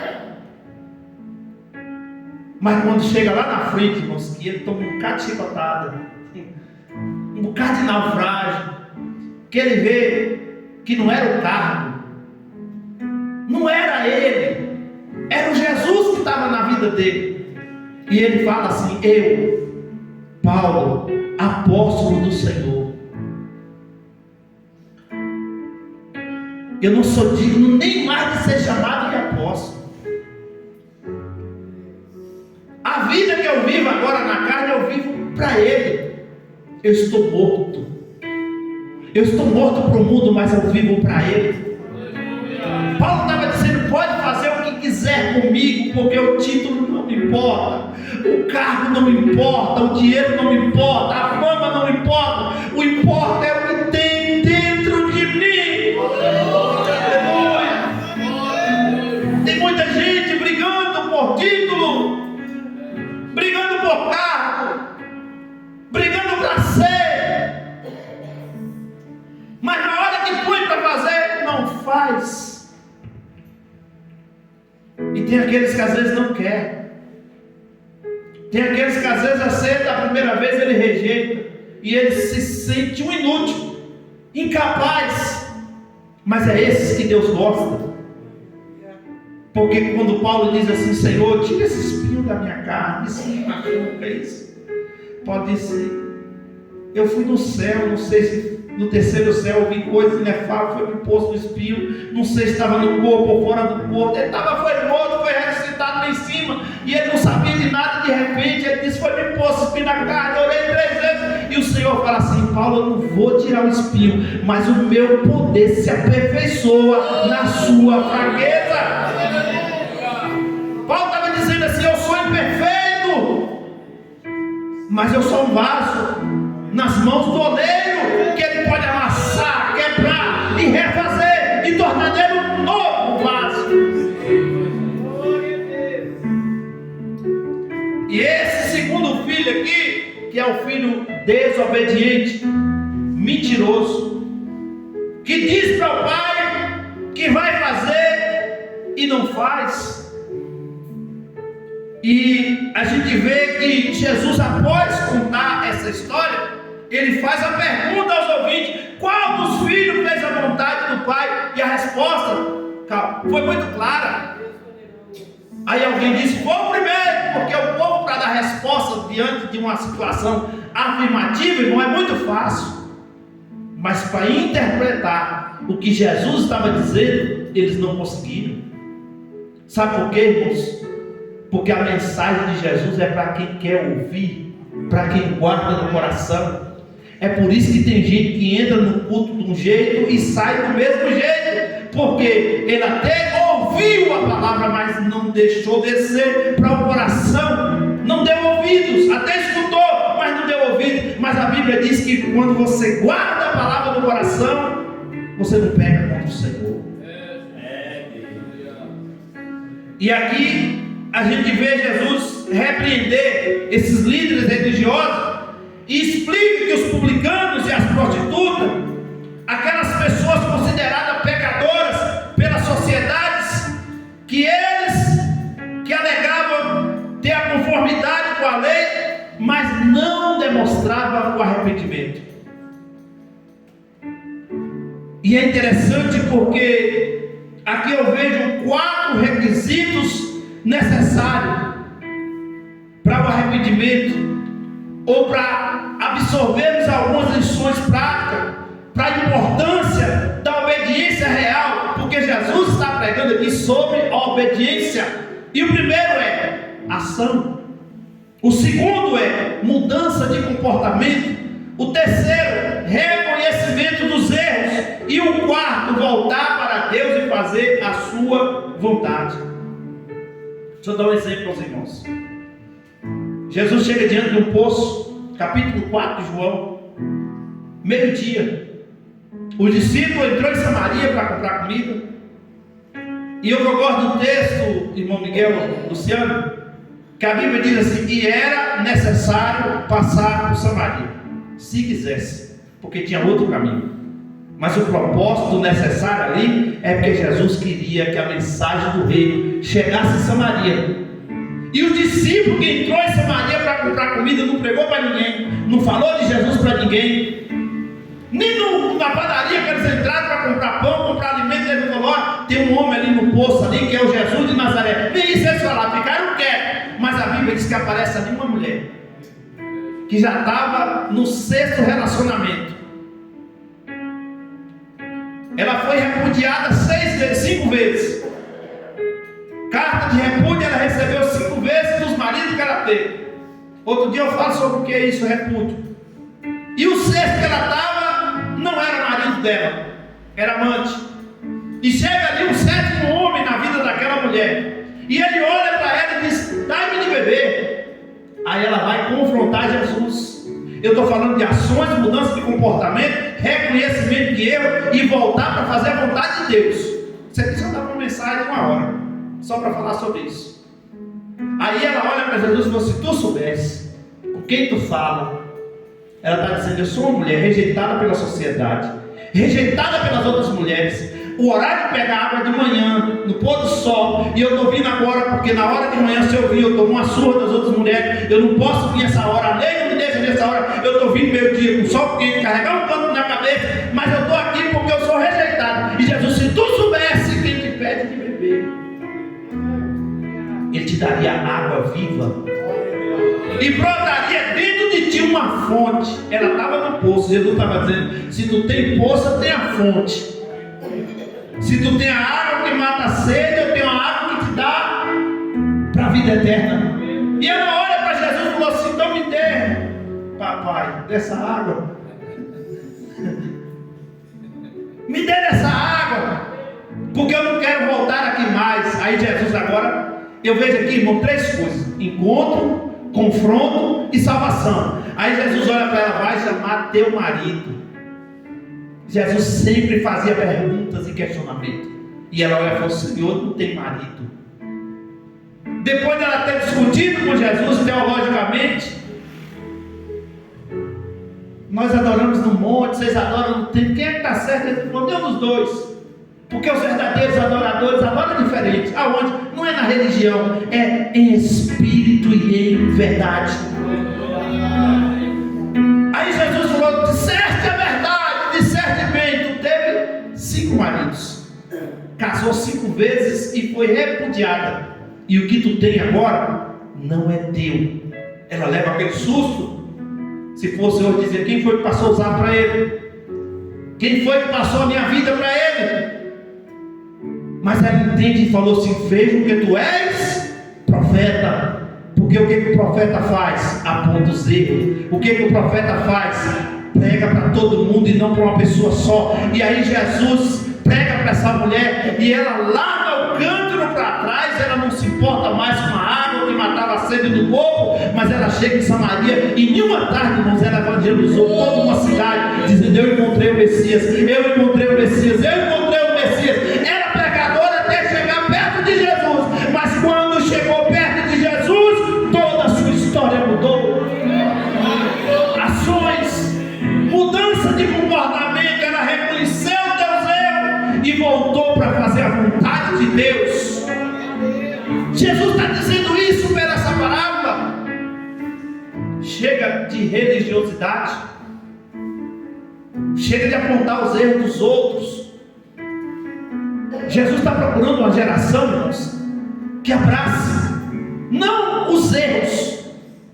[SPEAKER 1] Mas quando chega lá na frente, irmãos, que ele toma um bocado de chicotada, um bocado de naufrágio, que ele vê que não era o cargo, não era ele, era o Jesus que estava na vida dele. E ele fala assim: eu, Paulo, apóstolo do Senhor, eu não sou digno nem mais de ser chamado de apóstolo. A vida que eu vivo agora na carne, eu vivo para Ele. Eu estou morto. Eu estou morto para o mundo, mas eu vivo para Ele. Paulo estava dizendo: pode fazer o que quiser comigo, porque o título não me importa, o cargo não me importa, o dinheiro não me importa, a fama não me importa. O importa é o que tem dentro de mim. Aleluia! Tem muita gente brigando por título, brigando por cargo, brigando para ser, mas na hora que põe para fazer, não faz. E tem aqueles que às vezes não quer. Tem aqueles que às vezes aceita, a primeira vez ele rejeita, e ele se sente um inútil, incapaz. Mas é esses que Deus gosta. Porque quando Paulo diz assim: Senhor, tira esse espinho da minha carne, isso me machuca, isso. Paulo disse: eu fui no céu, não sei se no terceiro céu eu vi coisas inefáveis, foi me posto no espinho, não sei se estava no corpo ou fora do corpo. Ele foi morto, foi ressuscitado lá em cima, e ele não sabia de nada. De repente ele disse: foi me posto espinho na carne, eu orei 3 vezes. E o Senhor fala assim: Paulo, eu não vou tirar o espinho, mas o meu poder se aperfeiçoa na sua fraqueza. Paulo estava dizendo assim: eu sou imperfeito, mas eu sou um vaso nas mãos do oleiro, que ele pode amassar, quebrar e refazer e tornar dele um novo vaso. E esse segundo filho aqui, que é o filho desobediente, mentiroso, que diz para o pai que vai fazer e não faz. E a gente vê que Jesus, após contar essa história, ele faz a pergunta aos ouvintes: qual dos filhos fez a vontade do pai? E a resposta, foi muito clara. Aí alguém disse: foi o primeiro, porque o povo, para dar resposta diante de uma situação afirmativa, não é muito fácil. Mas para interpretar o que Jesus estava dizendo, eles não conseguiram. Sabe por quê, irmãos? Porque a mensagem de Jesus é para quem quer ouvir, para quem guarda no coração. É por isso que tem gente que entra no culto de um jeito e sai do mesmo jeito, porque ele até ouviu a palavra, mas não deixou descer para o coração, não deu ouvidos, até escutou, mas não deu ouvidos. Mas a Bíblia diz que quando você guarda a palavra no coração, você não pega contra o Senhor. E aqui a gente vê Jesus repreender esses líderes religiosos e explica que os publicanos e as prostitutas, aquelas pessoas demonstrava o arrependimento. E é interessante porque aqui eu vejo 4 requisitos necessários para o arrependimento, ou para absorvermos algumas lições práticas, para a importância da obediência real, porque Jesus está pregando aqui sobre a obediência. E o primeiro é ação, o segundo é mudança de comportamento, o terceiro, reconhecimento dos erros, e o quarto, voltar para Deus e fazer a sua vontade. Deixa eu dar um exemplo aos irmãos. Jesus chega diante de um poço, capítulo 4 de João, meio-dia. O discípulo entrou em Samaria para comprar comida. E eu gosto do texto, irmão Miguel, Luciano, que a Bíblia diz assim: e era necessário passar por Samaria, se quisesse, porque tinha outro caminho. Mas o propósito necessário ali é porque Jesus queria que a mensagem do reino chegasse em Samaria. E o discípulo que entrou em Samaria para comprar comida não pregou para ninguém, não falou de Jesus para ninguém, nem na padaria que eles entraram para comprar pão, comprar alimento. Ele falou: tem um homem ali no poço ali que é o Jesus de Nazaré. Nem isso eles falaram, ficaram quietos. Mas a Bíblia diz que aparece ali uma mulher que já estava no 6º relacionamento. Ela foi repudiada 5 vezes. Carta de repúdio ela recebeu 5 vezes dos maridos que ela teve. Outro dia eu falo sobre o que é isso, repúdio. E o 6º que ela estava não era marido dela, era amante. E chega ali um 7º homem na vida daquela mulher, e ele olha para ela e diz: dá-me de beber. Aí ela vai confrontar Jesus. Eu estou falando de ações, mudança de comportamento, reconhecimento de erro e voltar para fazer a vontade de Deus. Você precisa dar uma mensagem de 1 hora só para falar sobre isso. Aí ela olha para Jesus e fala: se tu soubesse com quem tu fala. Ela está dizendo: eu sou uma mulher rejeitada pela sociedade, rejeitada pelas outras mulheres. O horário de pegar água é de manhã, no pôr do sol, e eu estou vindo agora, porque na hora de manhã, se eu vir, eu tomo uma surra das outras mulheres. Eu não posso vir essa hora, a lei não me deixa nessa hora. Eu estou vindo meio-dia com o sol quente, carregar um pano na cabeça, mas eu estou aqui porque eu sou rejeitado. E Jesus: se tu soubesse quem te pede de beber, Ele te daria água viva e brotaria dentro de ti uma fonte. Ela estava no poço. Jesus estava dizendo: se tu tem poço, tem a fonte. Se tu tem a água que mata a sede, eu tenho a água que te dá para a vida eterna. E ela olha para Jesus e falou assim: então me dê, papai, dessa água. Me dê dessa água, porque eu não quero voltar aqui mais. Aí Jesus agora, eu vejo aqui, irmão, 3 coisas: encontro, confronto e salvação. Aí Jesus olha para ela: vai chamar teu marido. Jesus sempre fazia perguntas e questionamentos. E ela olha e fala: o Senhor não tem marido. Depois dela ter discutido com Jesus teologicamente: nós adoramos no monte, vocês adoram no templo, quem é que está certo? Ele falou: nenhum dos dois. Porque os verdadeiros adoradores adoram diferente. Aonde? Não é na religião, é em espírito e em verdade. Aí Jesus falou: disseste a verdade, disseste bem. Tu teve 5 maridos, casou 5 vezes e foi repudiada. E o que tu tem agora não é teu. Ela leva aquele susto. Se fosse eu dizer: quem foi que passou a usar para ele? Quem foi que passou a minha vida para ele? Mas ela entende e falou assim: vejo que tu és profeta. Porque o que o profeta faz? Aponta os erros. O que o profeta faz? Prega para todo mundo e não para uma pessoa só. E aí Jesus prega para essa mulher e ela larga o cântaro para trás. Ela não se importa mais com a água que matava a sede do povo, mas ela chega em Samaria e em uma tarde, irmãos, ela evangelizou toda uma cidade, dizendo: eu encontrei o Messias, eu encontrei o Messias, eu encontrei o Messias. Era pregadora até chegar perto de Jesus, mas quando chegou perto de Jesus, toda a sua história mudou. Ações, mudança de comportamento. Ela reconheceu Deus erro e voltou para fazer a vontade de Deus. Jesus está dizendo isso pela essa parábola. chega de religiosidade, chega de apontar os erros dos outros. Jesus está procurando uma geração, irmãos, que abrace, não os erros,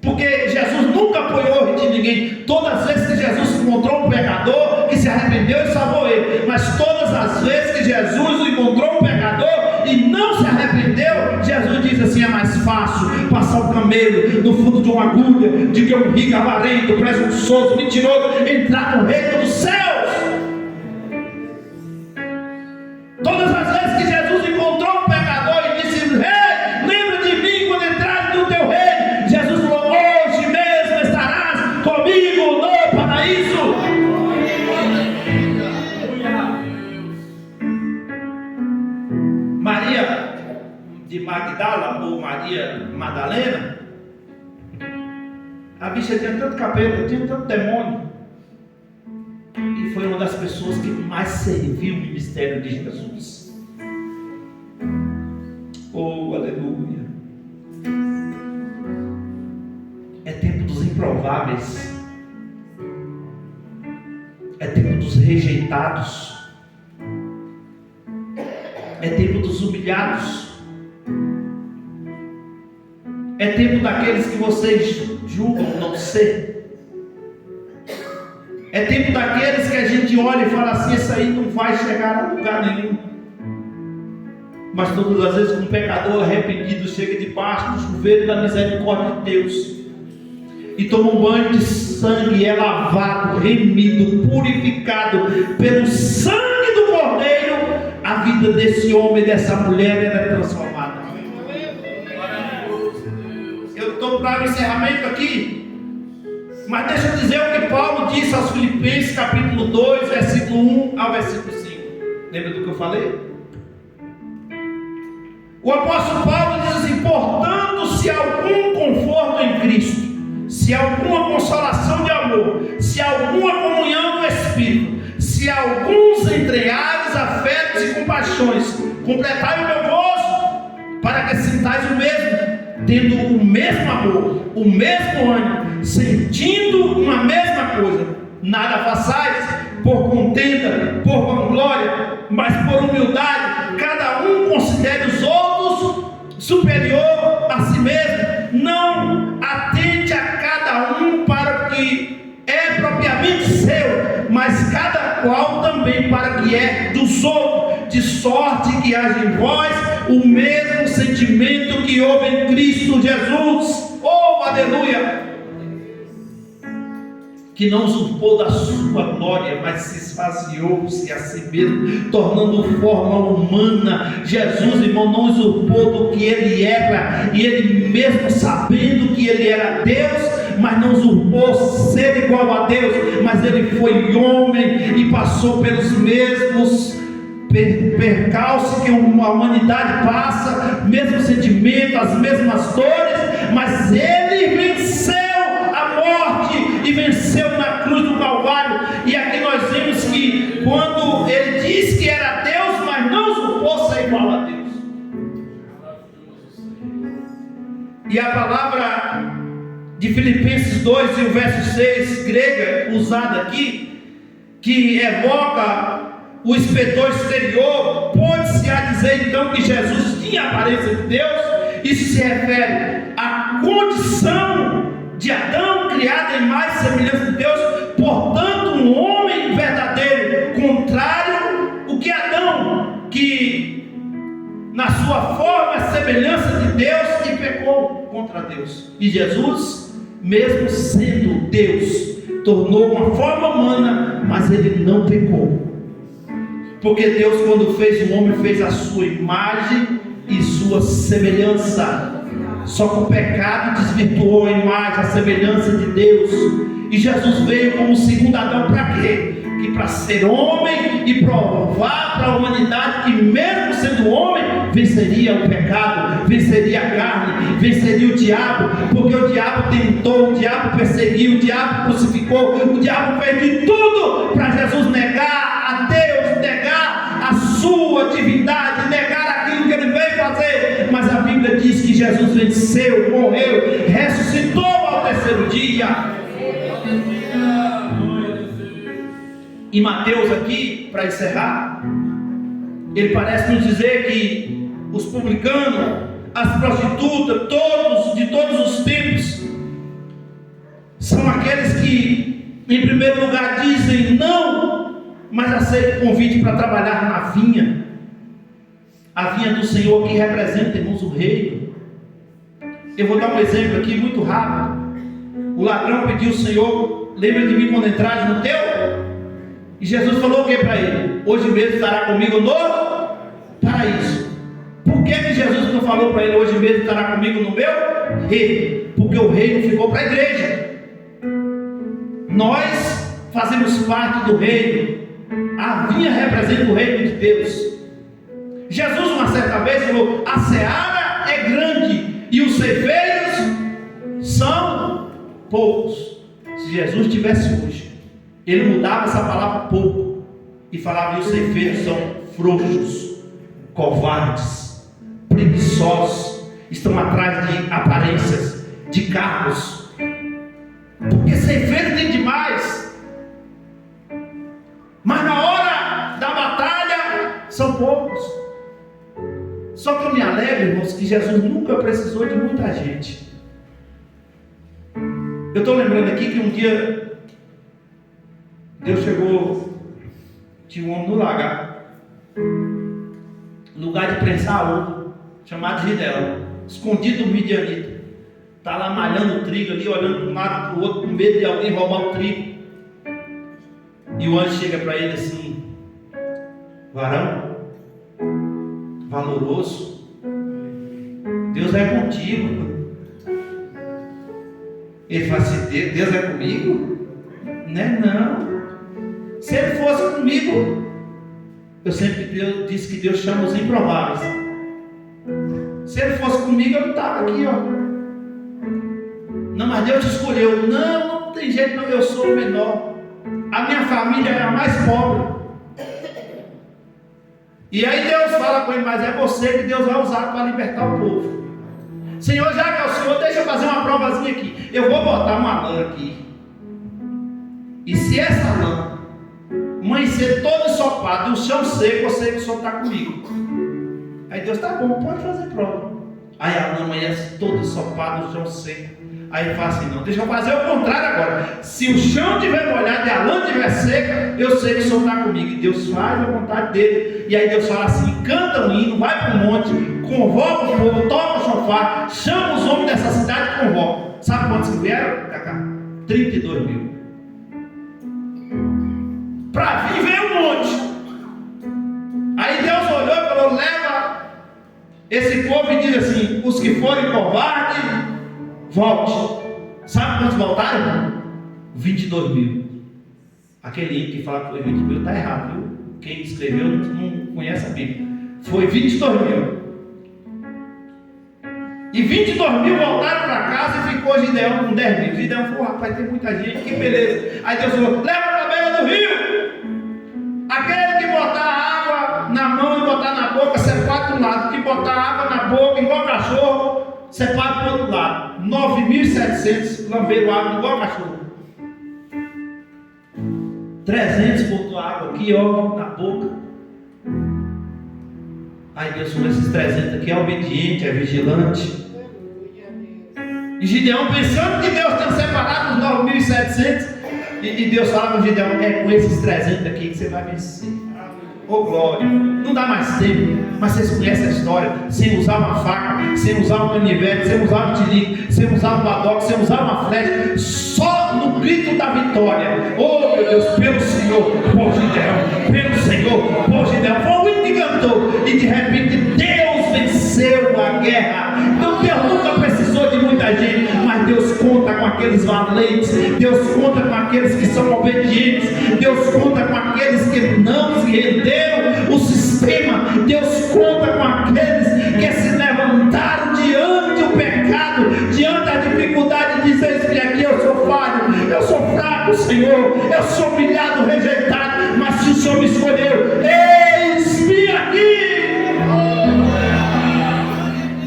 [SPEAKER 1] porque Jesus nunca apoiou o erro de ninguém. Todas as vezes que Jesus encontrou um pecador que se arrependeu e salvou ele, mas todas as vezes que Jesus encontrou um pecador e não se arrependeu, Jesus diz assim: é mais fácil passar o camelo no fundo de uma agulha do que um rico avarento, presunçoso, mentiroso entrar no reino dos céus. Todas as vezes que Jesus encontrou um pecador e disse: Rei, lembra de mim quando entrares no teu reino, Jesus falou: hoje mesmo estarás comigo no paraíso. Maria de Magdala, ou Maria Madalena, a bicha tinha tanto capeta, tinha tanto demônio, e foi uma das pessoas que mais serviu o ministério de Jesus. Oh, aleluia! É tempo dos improváveis, é tempo dos rejeitados, é tempo dos humilhados, é tempo daqueles que vocês julgam não ser, é tempo daqueles que a gente olha e fala assim: esse aí não vai chegar a lugar nenhum. Mas todas as vezes que um pecador arrependido chega debaixo do chuveiro da misericórdia de Deus e toma um banho de sangue, é lavado, remido, purificado pelo sangue do Cordeiro, a vida desse homem e dessa mulher é transformada. Eu estou para o encerramento aqui, mas deixa eu dizer o que Paulo disse aos Filipenses, capítulo 2, versículo 1 ao versículo 5. Lembra do que eu falei? O apóstolo Paulo diz assim: portanto, se há algum conforto em Cristo, se há alguma consolação de amor, se há alguma comunhão do Espírito, se há alguns entreares, afetos e compaixões, completai o meu gozo, para que sintais o mesmo, tendo o mesmo amor, o mesmo ânimo, sentindo uma mesma coisa. Nada façais por contenda, por vanglória, mas por humildade. Cada um considere os outros superior a si mesmo. Não atente a cada um para o que é propriamente seu, mas cada qual também para o que é dos outros, de sorte que haja em vós o mesmo sentimento que houve em Cristo Jesus. Oh, aleluia! Que não usurpou da sua glória, mas se esvaziou-se a si mesmo, tornando forma humana. Jesus, irmão, não usurpou do que ele era, e ele mesmo sabendo que ele era Deus, mas não usurpou ser igual a Deus, mas ele foi homem e passou pelos mesmos percalços que a humanidade passa, mesmo sentimento, as mesmas dores, mas ele venceu a morte e venceu na cruz do Calvário. E aqui nós vemos que quando ele diz que era Deus, mas não usurpou ser igual a Deus. E a palavra de Filipenses 2 e o verso 6 grega usada aqui, que evoca o inspetor exterior, pode-se a dizer então que Jesus tinha a aparência de Deus. Isso se refere à condição de Adão, criado em imagem e semelhança de Deus, portanto um homem verdadeiro, contrário o que Adão, que na sua forma é semelhança de Deus, e pecou contra Deus. E Jesus, mesmo sendo Deus, tornou uma forma humana, mas ele não pecou, porque Deus, quando fez o homem, fez a sua imagem e sua semelhança. Só que o pecado desvirtuou a imagem, a semelhança de Deus. E Jesus veio como segundo Adão para quê? Que para ser homem e provar para a humanidade que mesmo sendo homem, venceria o pecado, venceria a carne, venceria o diabo, porque o diabo tentou, o diabo perseguiu, o diabo crucificou, o diabo fez de tudo para Jesus negar a Deus, negar a sua divindade, negar aquilo que ele veio fazer. Mas a Bíblia diz que Jesus venceu, morreu, ressuscitou ao terceiro dia. Em Mateus aqui, para encerrar, ele parece nos dizer que os publicanos, as prostitutas, de todos os tempos, são aqueles que, em primeiro lugar, dizem não, mas aceitam o convite para trabalhar na vinha. A vinha do Senhor que representa, irmãos, o reino. Eu vou dar um exemplo aqui muito rápido. O ladrão pediu ao Senhor: lembra de mim quando entrares no teu? E Jesus falou o que para ele? Hoje mesmo estará comigo no paraíso. Por que Jesus não falou para ele: hoje mesmo estará comigo no meu reino? Porque o reino ficou para a igreja. Nós fazemos parte do reino. A vinha representa o reino de Deus. Jesus uma certa vez falou: a seara é grande e os ceifeiros são poucos. Se Jesus estivesse hoje, ele mudava essa palavra pouco e falava: e os ceifeiros são frouxos, covardes, preguiçosos, estão atrás de aparências, de cargos, porque ceifeiro tem demais, mas na hora da batalha são poucos. Só que eu me alegro, irmãos, que Jesus nunca precisou de muita gente. Eu estou lembrando aqui que um dia Deus chegou, tinha um homem no lagar, lugar de prensar ovo, chamado Gideão, escondido do midianita. Está lá malhando o trigo ali, olhando para um lado para o outro, com medo de alguém roubar o trigo. E o anjo chega para ele assim: varão valoroso, Deus é contigo. Ele fala assim: Deus é comigo? Não. Se ele fosse comigo, eu sempre disse que Deus chama os improváveis. Se ele fosse comigo, eu não estava aqui, ó. Não, mas Deus te escolheu. Não tem jeito, não, eu sou o menor. A minha família é a mais pobre. E aí Deus fala com ele: mas é você que Deus vai usar para libertar o povo. Senhor, já que é o Senhor, deixa eu fazer uma provazinha aqui. Eu vou botar uma lã aqui. E se essa lã amanhecer toda ensopada, o chão seco, eu sei que o Senhor está comigo. Aí Deus: tá bom, pode fazer prova. Aí a lã amanhece toda ensopada, o chão seco. Aí ele fala assim: não, deixa eu fazer o contrário agora. Se o chão estiver molhado e a lã estiver seca, eu sei que o Senhor está comigo. E Deus faz a vontade dele. E aí Deus fala assim: canta um hino, vai para o monte, convoca o povo, toca o chofar, chama os homens dessa cidade e convoca. Sabe quantos que vieram, Cacá? 32 mil. Para vir veio um monte. Aí Deus olhou e falou: leva esse povo, e diz assim: os que forem covardes, volte. Sabe quantos voltaram? 22 mil. Aquele hino que fala que foi 20 mil está errado, viu? Quem escreveu não conhece a Bíblia. Foi 22 mil. E 22 mil voltaram para casa e ficou Gideão com 10 mil. Gideão falou: rapaz, tem muita gente, que beleza. Aí Deus falou: leva para a beira do rio. Aquele que botar água na mão e botar na boca, separa para um lado. Que botar água na boca igual cachorro, separa para o outro lado. 9.700 lamberam água igual cachorro. 300 botou água aqui, ó, na boca. Aí Deus falou: esses 300 aqui é obediente, é vigilante. E Gideão, pensando que Deus tinha separado os 9.700, e Deus fala para Gideão: é com esses 300 aqui que você vai vencer. Oh glória, não dá mais tempo, mas vocês conhecem a história, sem usar uma faca, sem usar um canivete, sem usar um tirico, sem usar um badoque, sem usar uma flecha, só no grito da vitória. Oh meu Deus, pelo Senhor, por Gideão, pelo Senhor, por Gideão. Foi o único que cantou, e de repente Deus venceu a guerra. Então Deus nunca precisou de muita gente, mas Deus conta com aqueles valentes, Deus conta com aqueles que são obedientes, Deus conta com aqueles que não se renderam o sistema, Deus conta com aqueles que se levantaram diante do pecado, diante da dificuldade, e dizem que aqui eu sou falho, eu sou fraco, Senhor, eu sou humilhado, rejeitado, mas se o Senhor me escolheu, eis-me aqui.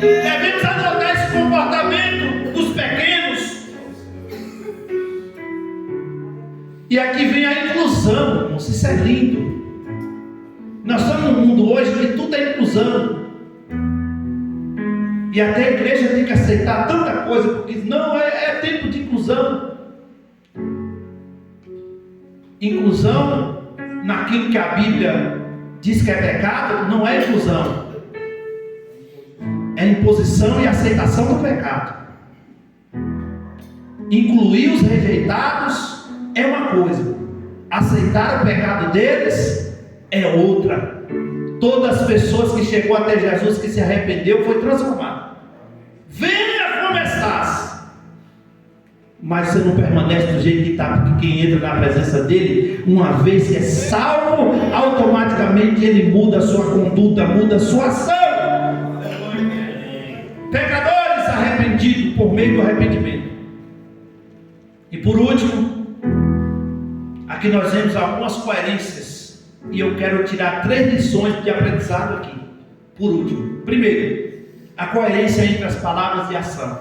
[SPEAKER 1] Devemos adotar esse comportamento dos pequenos. E aqui vem a inclusão, irmãos, isso é lindo. Nós estamos num mundo hoje que tudo é inclusão. E até a igreja tem que aceitar tanta coisa, porque não é tempo de inclusão. Inclusão naquilo que a Bíblia diz que é pecado, não é inclusão. É imposição e aceitação do pecado. Incluir os rejeitados é uma coisa, aceitar o pecado deles é outra. Todas as pessoas que chegou até Jesus, que se arrependeu, foi transformado. Venha como estás. Mas você não permanece do jeito que está, porque quem entra na presença dele, uma vez que é salvo, automaticamente ele muda a sua conduta, muda a sua ação. Pecadores arrependidos por meio do arrependimento. E por último, aqui nós vemos algumas coerências, e eu quero tirar 3 lições de aprendizado aqui. Por último, primeiro, a coerência entre as palavras e a ação.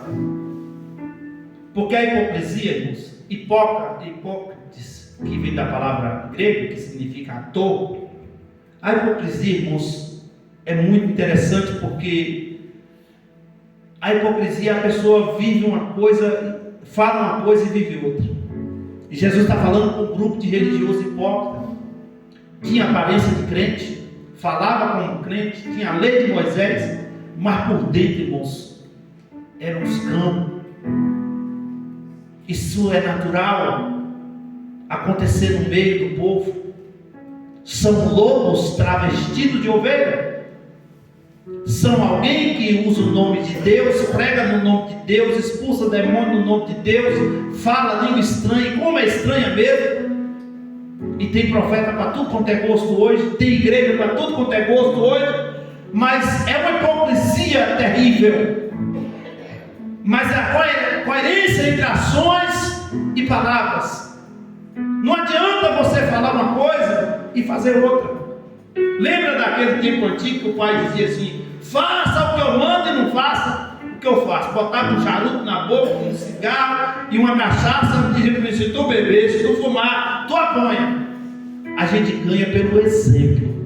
[SPEAKER 1] Porque a hipocrisia, irmãos, hipócrites, que vem da palavra grega, que significa ator. A hipocrisia, irmãos, é muito interessante, porque a hipocrisia, a pessoa vive uma coisa, fala uma coisa e vive outra. E Jesus está falando com um grupo de religiosos hipócritas. Tinha aparência de crente, falava como crente, tinha a lei de Moisés, mas por dentro, irmãos, eram uns cães. Isso é natural acontecer no meio do povo. São lobos travestidos de ovelha. São alguém que usa o nome de Deus, prega no nome de Deus, expulsa demônio no nome de Deus, fala língua estranha, como é estranha mesmo. E tem profeta para tudo quanto é gosto hoje, tem igreja para tudo quanto é gosto hoje, mas é uma hipocrisia terrível. Mas a coerência entre ações e palavras. Não adianta você falar uma coisa e fazer outra. Lembra daquele tempo antigo que o pai dizia assim: faça o que eu mando e não faça o que eu faço. Botava um charuto na boca, um cigarro e uma cachaça, dizia para mim: se tu beber, se tu fumar, tu apanha. A gente ganha pelo exemplo.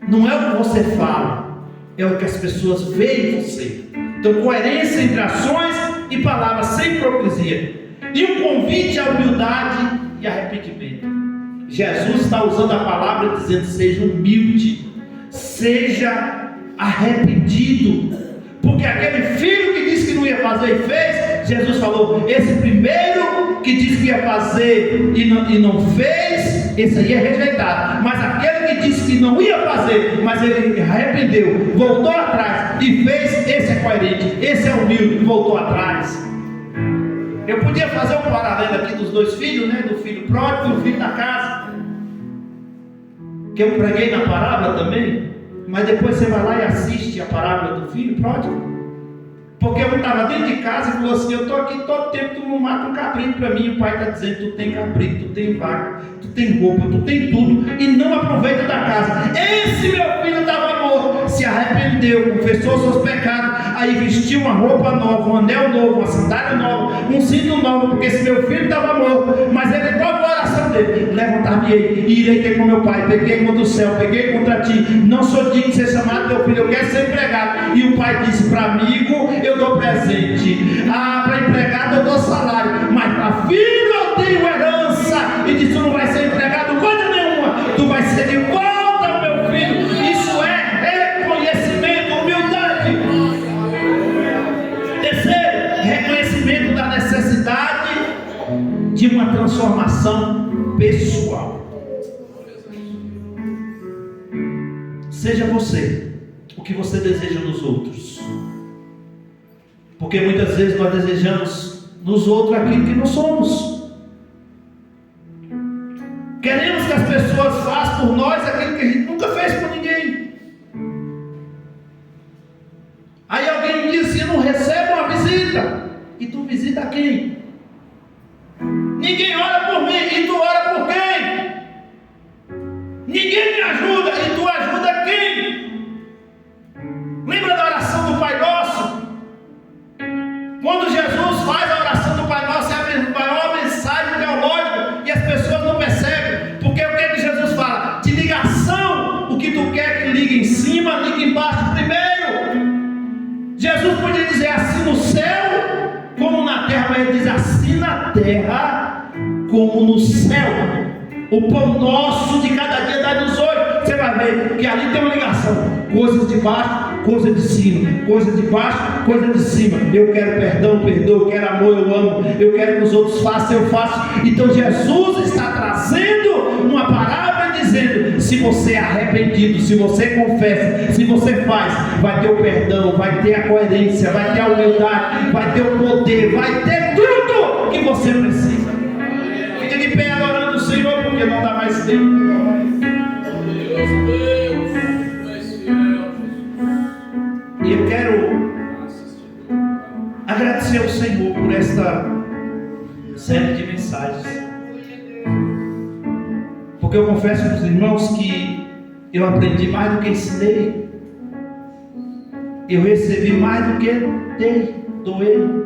[SPEAKER 1] Não é o que você fala, é o que as pessoas veem em você. Então, coerência entre ações e palavras, sem hipocrisia. E um convite à humildade e arrependimento. Jesus está usando a palavra dizendo: seja humilde, seja arrependido. Porque aquele filho que disse que não ia fazer e fez, Jesus falou: esse primeiro que disse que ia fazer e não fez, esse aí é rejeitado. Mas aquele que disse que não ia fazer, mas ele arrependeu, voltou atrás e fez, esse é coerente, esse é humilde, voltou atrás. Eu podia fazer um paralelo aqui dos 2 filhos, né? Do filho pródigo e do filho da casa, que eu preguei na parábola também. Mas depois você vai lá e assiste a parábola do filho pródigo. Porque um estava dentro de casa e falou assim: eu estou aqui todo tempo, tu não mata um cabrito para mim. O pai está dizendo: tu tem cabrito, tu tem vaca, tu tem roupa, tu tem tudo, e não aproveita da casa. Esse meu filho estava morto, se arrependeu, confessou seus pecados, aí vestiu uma roupa nova, um anel novo, uma sandália nova, um cinto novo, porque esse meu filho estava morto. Mas ele provou a oração dele: levantar-me-ei e irei ter com meu pai, peguei contra o céu, peguei contra ti, não sou digno de ser chamado teu filho, eu quero ser empregado. E o pai disse: para amigo eu dou presente, para empregado eu dou salário, mas para filho eu tenho herança. E disse: tu não vai ser empregado coisa nenhuma, tu vai ser de volta ao meu filho. Isso é reconhecimento, humildade. Terceiro, reconhecimento da necessidade de uma transformação pessoal. Seja você o que você deseja nos outros. Porque muitas vezes nós desejamos nos outros aquilo que não somos. Queremos que as pessoas façam por nós aquilo que a gente nunca fez por ninguém. Aí alguém me diz assim: eu não recebo uma visita. E tu visita quem? Ninguém ora por mim. E tu ora por quem? Ninguém me ajuda. E tu ajuda quem? Lembra da oração do Pai Nosso? Quando Jesus faz a oração do Pai Nosso, é a maior mensagem teológica no céu como na terra, mas ele diz assim na terra como no céu. O pão nosso de cada dia dá-nos hoje. Você vai ver que ali tem uma ligação: coisas de baixo, coisas de cima, coisas de baixo, coisas de cima. Eu quero perdão, perdoo, eu quero amor, eu amo, eu quero que os outros façam, eu faço. Então Jesus está trazendo uma parábola dizendo: se você é arrependido, se você confessa, se você faz, vai ter o perdão, vai ter a coerência, vai ter a humildade, vai ter o poder, vai ter tudo que você precisa. Fique de pé adorando o Senhor, porque não dá mais tempo. E eu quero agradecer ao Senhor por esta série de mensagens, porque eu confesso para os irmãos que eu aprendi mais do que ensinei, eu recebi mais do que doei,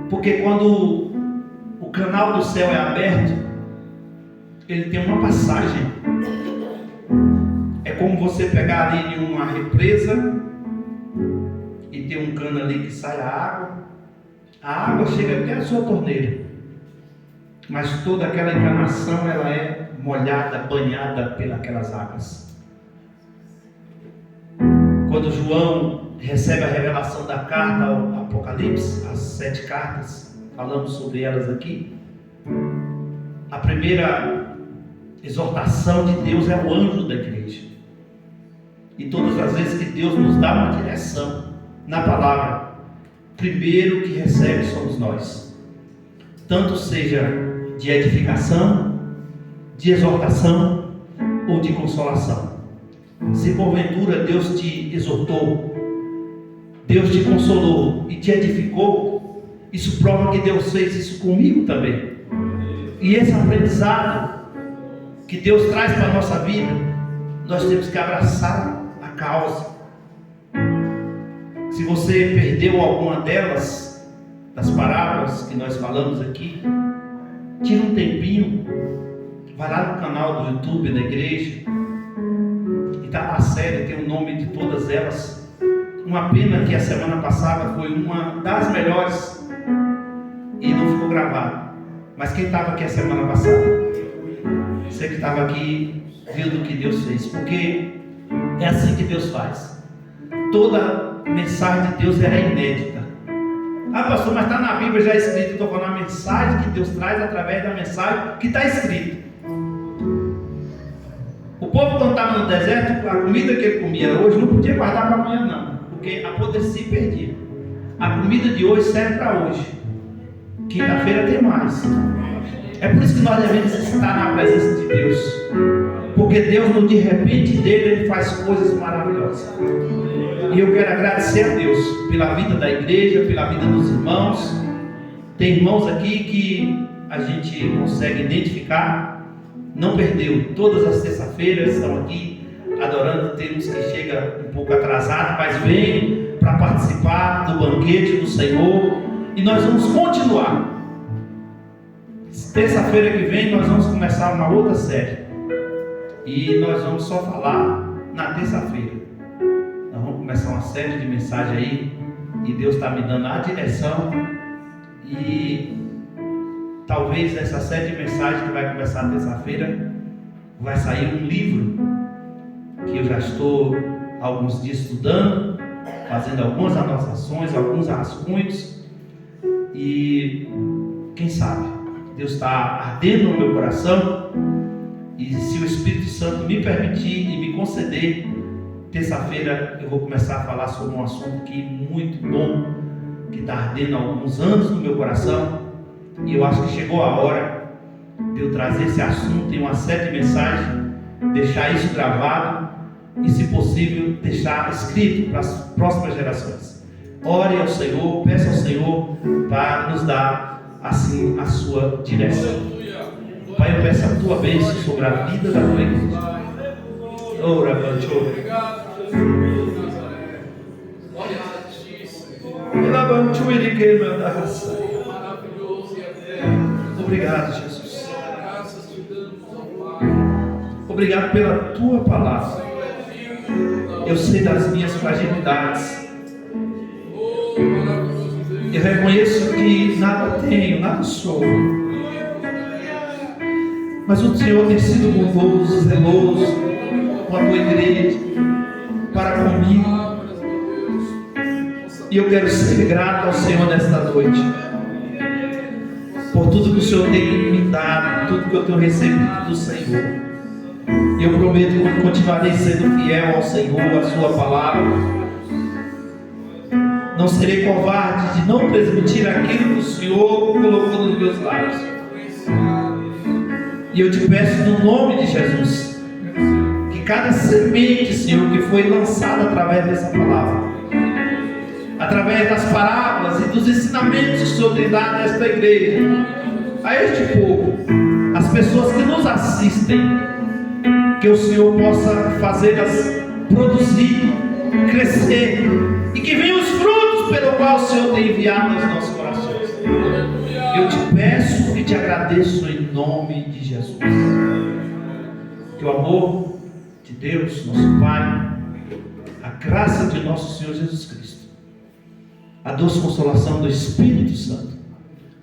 [SPEAKER 1] porque quando o canal do céu é aberto, ele tem uma passagem. É como você pegar ali em uma represa e tem um cano ali que sai a água chega até a sua torneira, mas toda aquela encanação ela é molhada, banhada pelas águas. Quando João recebe a revelação da carta ao Apocalipse, as 7 cartas, falamos sobre elas aqui, a primeira exortação de Deus é o anjo da igreja. E todas as vezes que Deus nos dá uma direção na palavra, primeiro que recebe somos nós, tanto seja de edificação, de exortação ou de consolação. Se porventura Deus te exortou, Deus te consolou e te edificou, isso prova que Deus fez isso comigo também. E esse aprendizado que Deus traz para a nossa vida, nós temos que abraçar a causa. Se você perdeu alguma delas, das parábolas que nós falamos aqui, tira um tempinho, vai lá no canal do YouTube da igreja, e está lá a série, tem o nome de todas elas. Uma pena que a semana passada foi uma das melhores e não ficou gravado. Mas quem estava aqui a semana passada? Você que estava aqui viu do que Deus fez, porque é assim que Deus faz. Toda mensagem de Deus é inédita. Ah, pastor, mas está na Bíblia já escrito. Estou falando a mensagem que Deus traz através da mensagem que está escrito. O povo, quando estava no deserto, a comida que ele comia hoje não podia guardar para amanhã não, porque apodrecia e perdia. A comida de hoje serve para hoje. Quinta-feira tem mais. É por isso que nós devemos estar na presença de Deus, porque Deus, no de repente dele, Ele faz coisas maravilhosas. E eu quero agradecer a Deus pela vida da igreja, pela vida dos irmãos. Tem irmãos aqui que a gente consegue identificar, não perdeu, todas as terças-feiras estão aqui adorando. Temos que chega um pouco atrasado, mas vem para participar do banquete do Senhor, e nós vamos continuar. Terça-feira que vem nós vamos começar uma outra série, e nós vamos só falar na terça-feira. Nós vamos começar uma série de mensagens aí, e Deus está me dando a direção, e talvez essa série de mensagens que vai começar na terça-feira, vai sair um livro, que eu já estou há alguns dias estudando, fazendo algumas anotações, alguns rascunhos, e quem sabe, Deus está ardendo no meu coração, e se o Espírito Santo me permitir e me conceder, terça-feira eu vou começar a falar sobre um assunto que é muito bom, que está ardendo há alguns anos no meu coração, e eu acho que chegou a hora de eu trazer esse assunto em uma série de mensagens, deixar isso gravado e, se possível, deixar escrito para as próximas gerações. Ore ao Senhor, peça ao Senhor para nos dar assim a sua direção. Pai, eu peço a tua bênção sobre a vida da tua igreja. Ora, Bancho. Obrigado, Jesus. Obrigado pela tua palavra. Eu sei das minhas fragilidades, Eu reconheço que nada tenho, nada sou. Mas o Senhor tem sido bondoso, zeloso com a tua igreja, para comigo. E eu quero ser grato ao Senhor nesta noite, por tudo que o Senhor tem me dado, tudo que eu tenho recebido do Senhor. E eu prometo que continuarei sendo fiel ao Senhor, à sua palavra. Não serei covarde de não transmitir aquilo que o Senhor colocou nos meus lábios. E eu te peço no nome de Jesus, que cada semente, Senhor, que foi lançada através dessa palavra, através das parábolas e dos ensinamentos que o Senhor tem dado a esta igreja, a este povo, as pessoas que nos assistem, que o Senhor possa fazê-las produzir, crescer, e que venham os frutos pelo qual o Senhor tem enviado aos nossos corações. Eu te peço e te agradeço em nome de Jesus. Que o amor de Deus, nosso Pai, a graça de nosso Senhor Jesus Cristo, a doce consolação do Espírito Santo,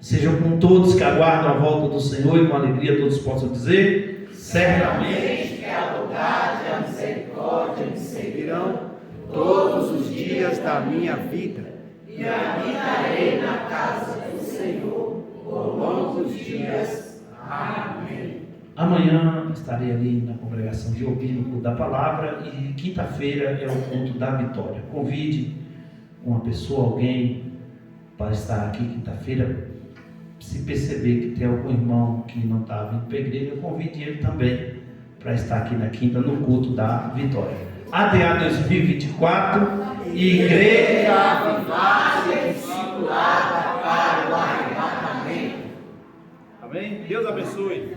[SPEAKER 1] sejam com todos que aguardam a volta do Senhor, e com alegria todos possam dizer: certamente que a bondade e a misericórdia me seguirão
[SPEAKER 2] todos os dias da minha vida,
[SPEAKER 1] e habitarei na casa do Senhor por longos dias. Amém. Amanhã estarei ali na congregação de ouvir o culto da palavra, e quinta-feira é o culto da vitória. Convide uma pessoa, alguém, para estar aqui quinta-feira. Se perceber que tem algum irmão que não está vindo para a igreja, convide ele também para estar aqui na quinta no culto da vitória. ADA 2024, Igreja Avivada e Discipulada para o Arrebatamento.
[SPEAKER 2] amém? Deus abençoe.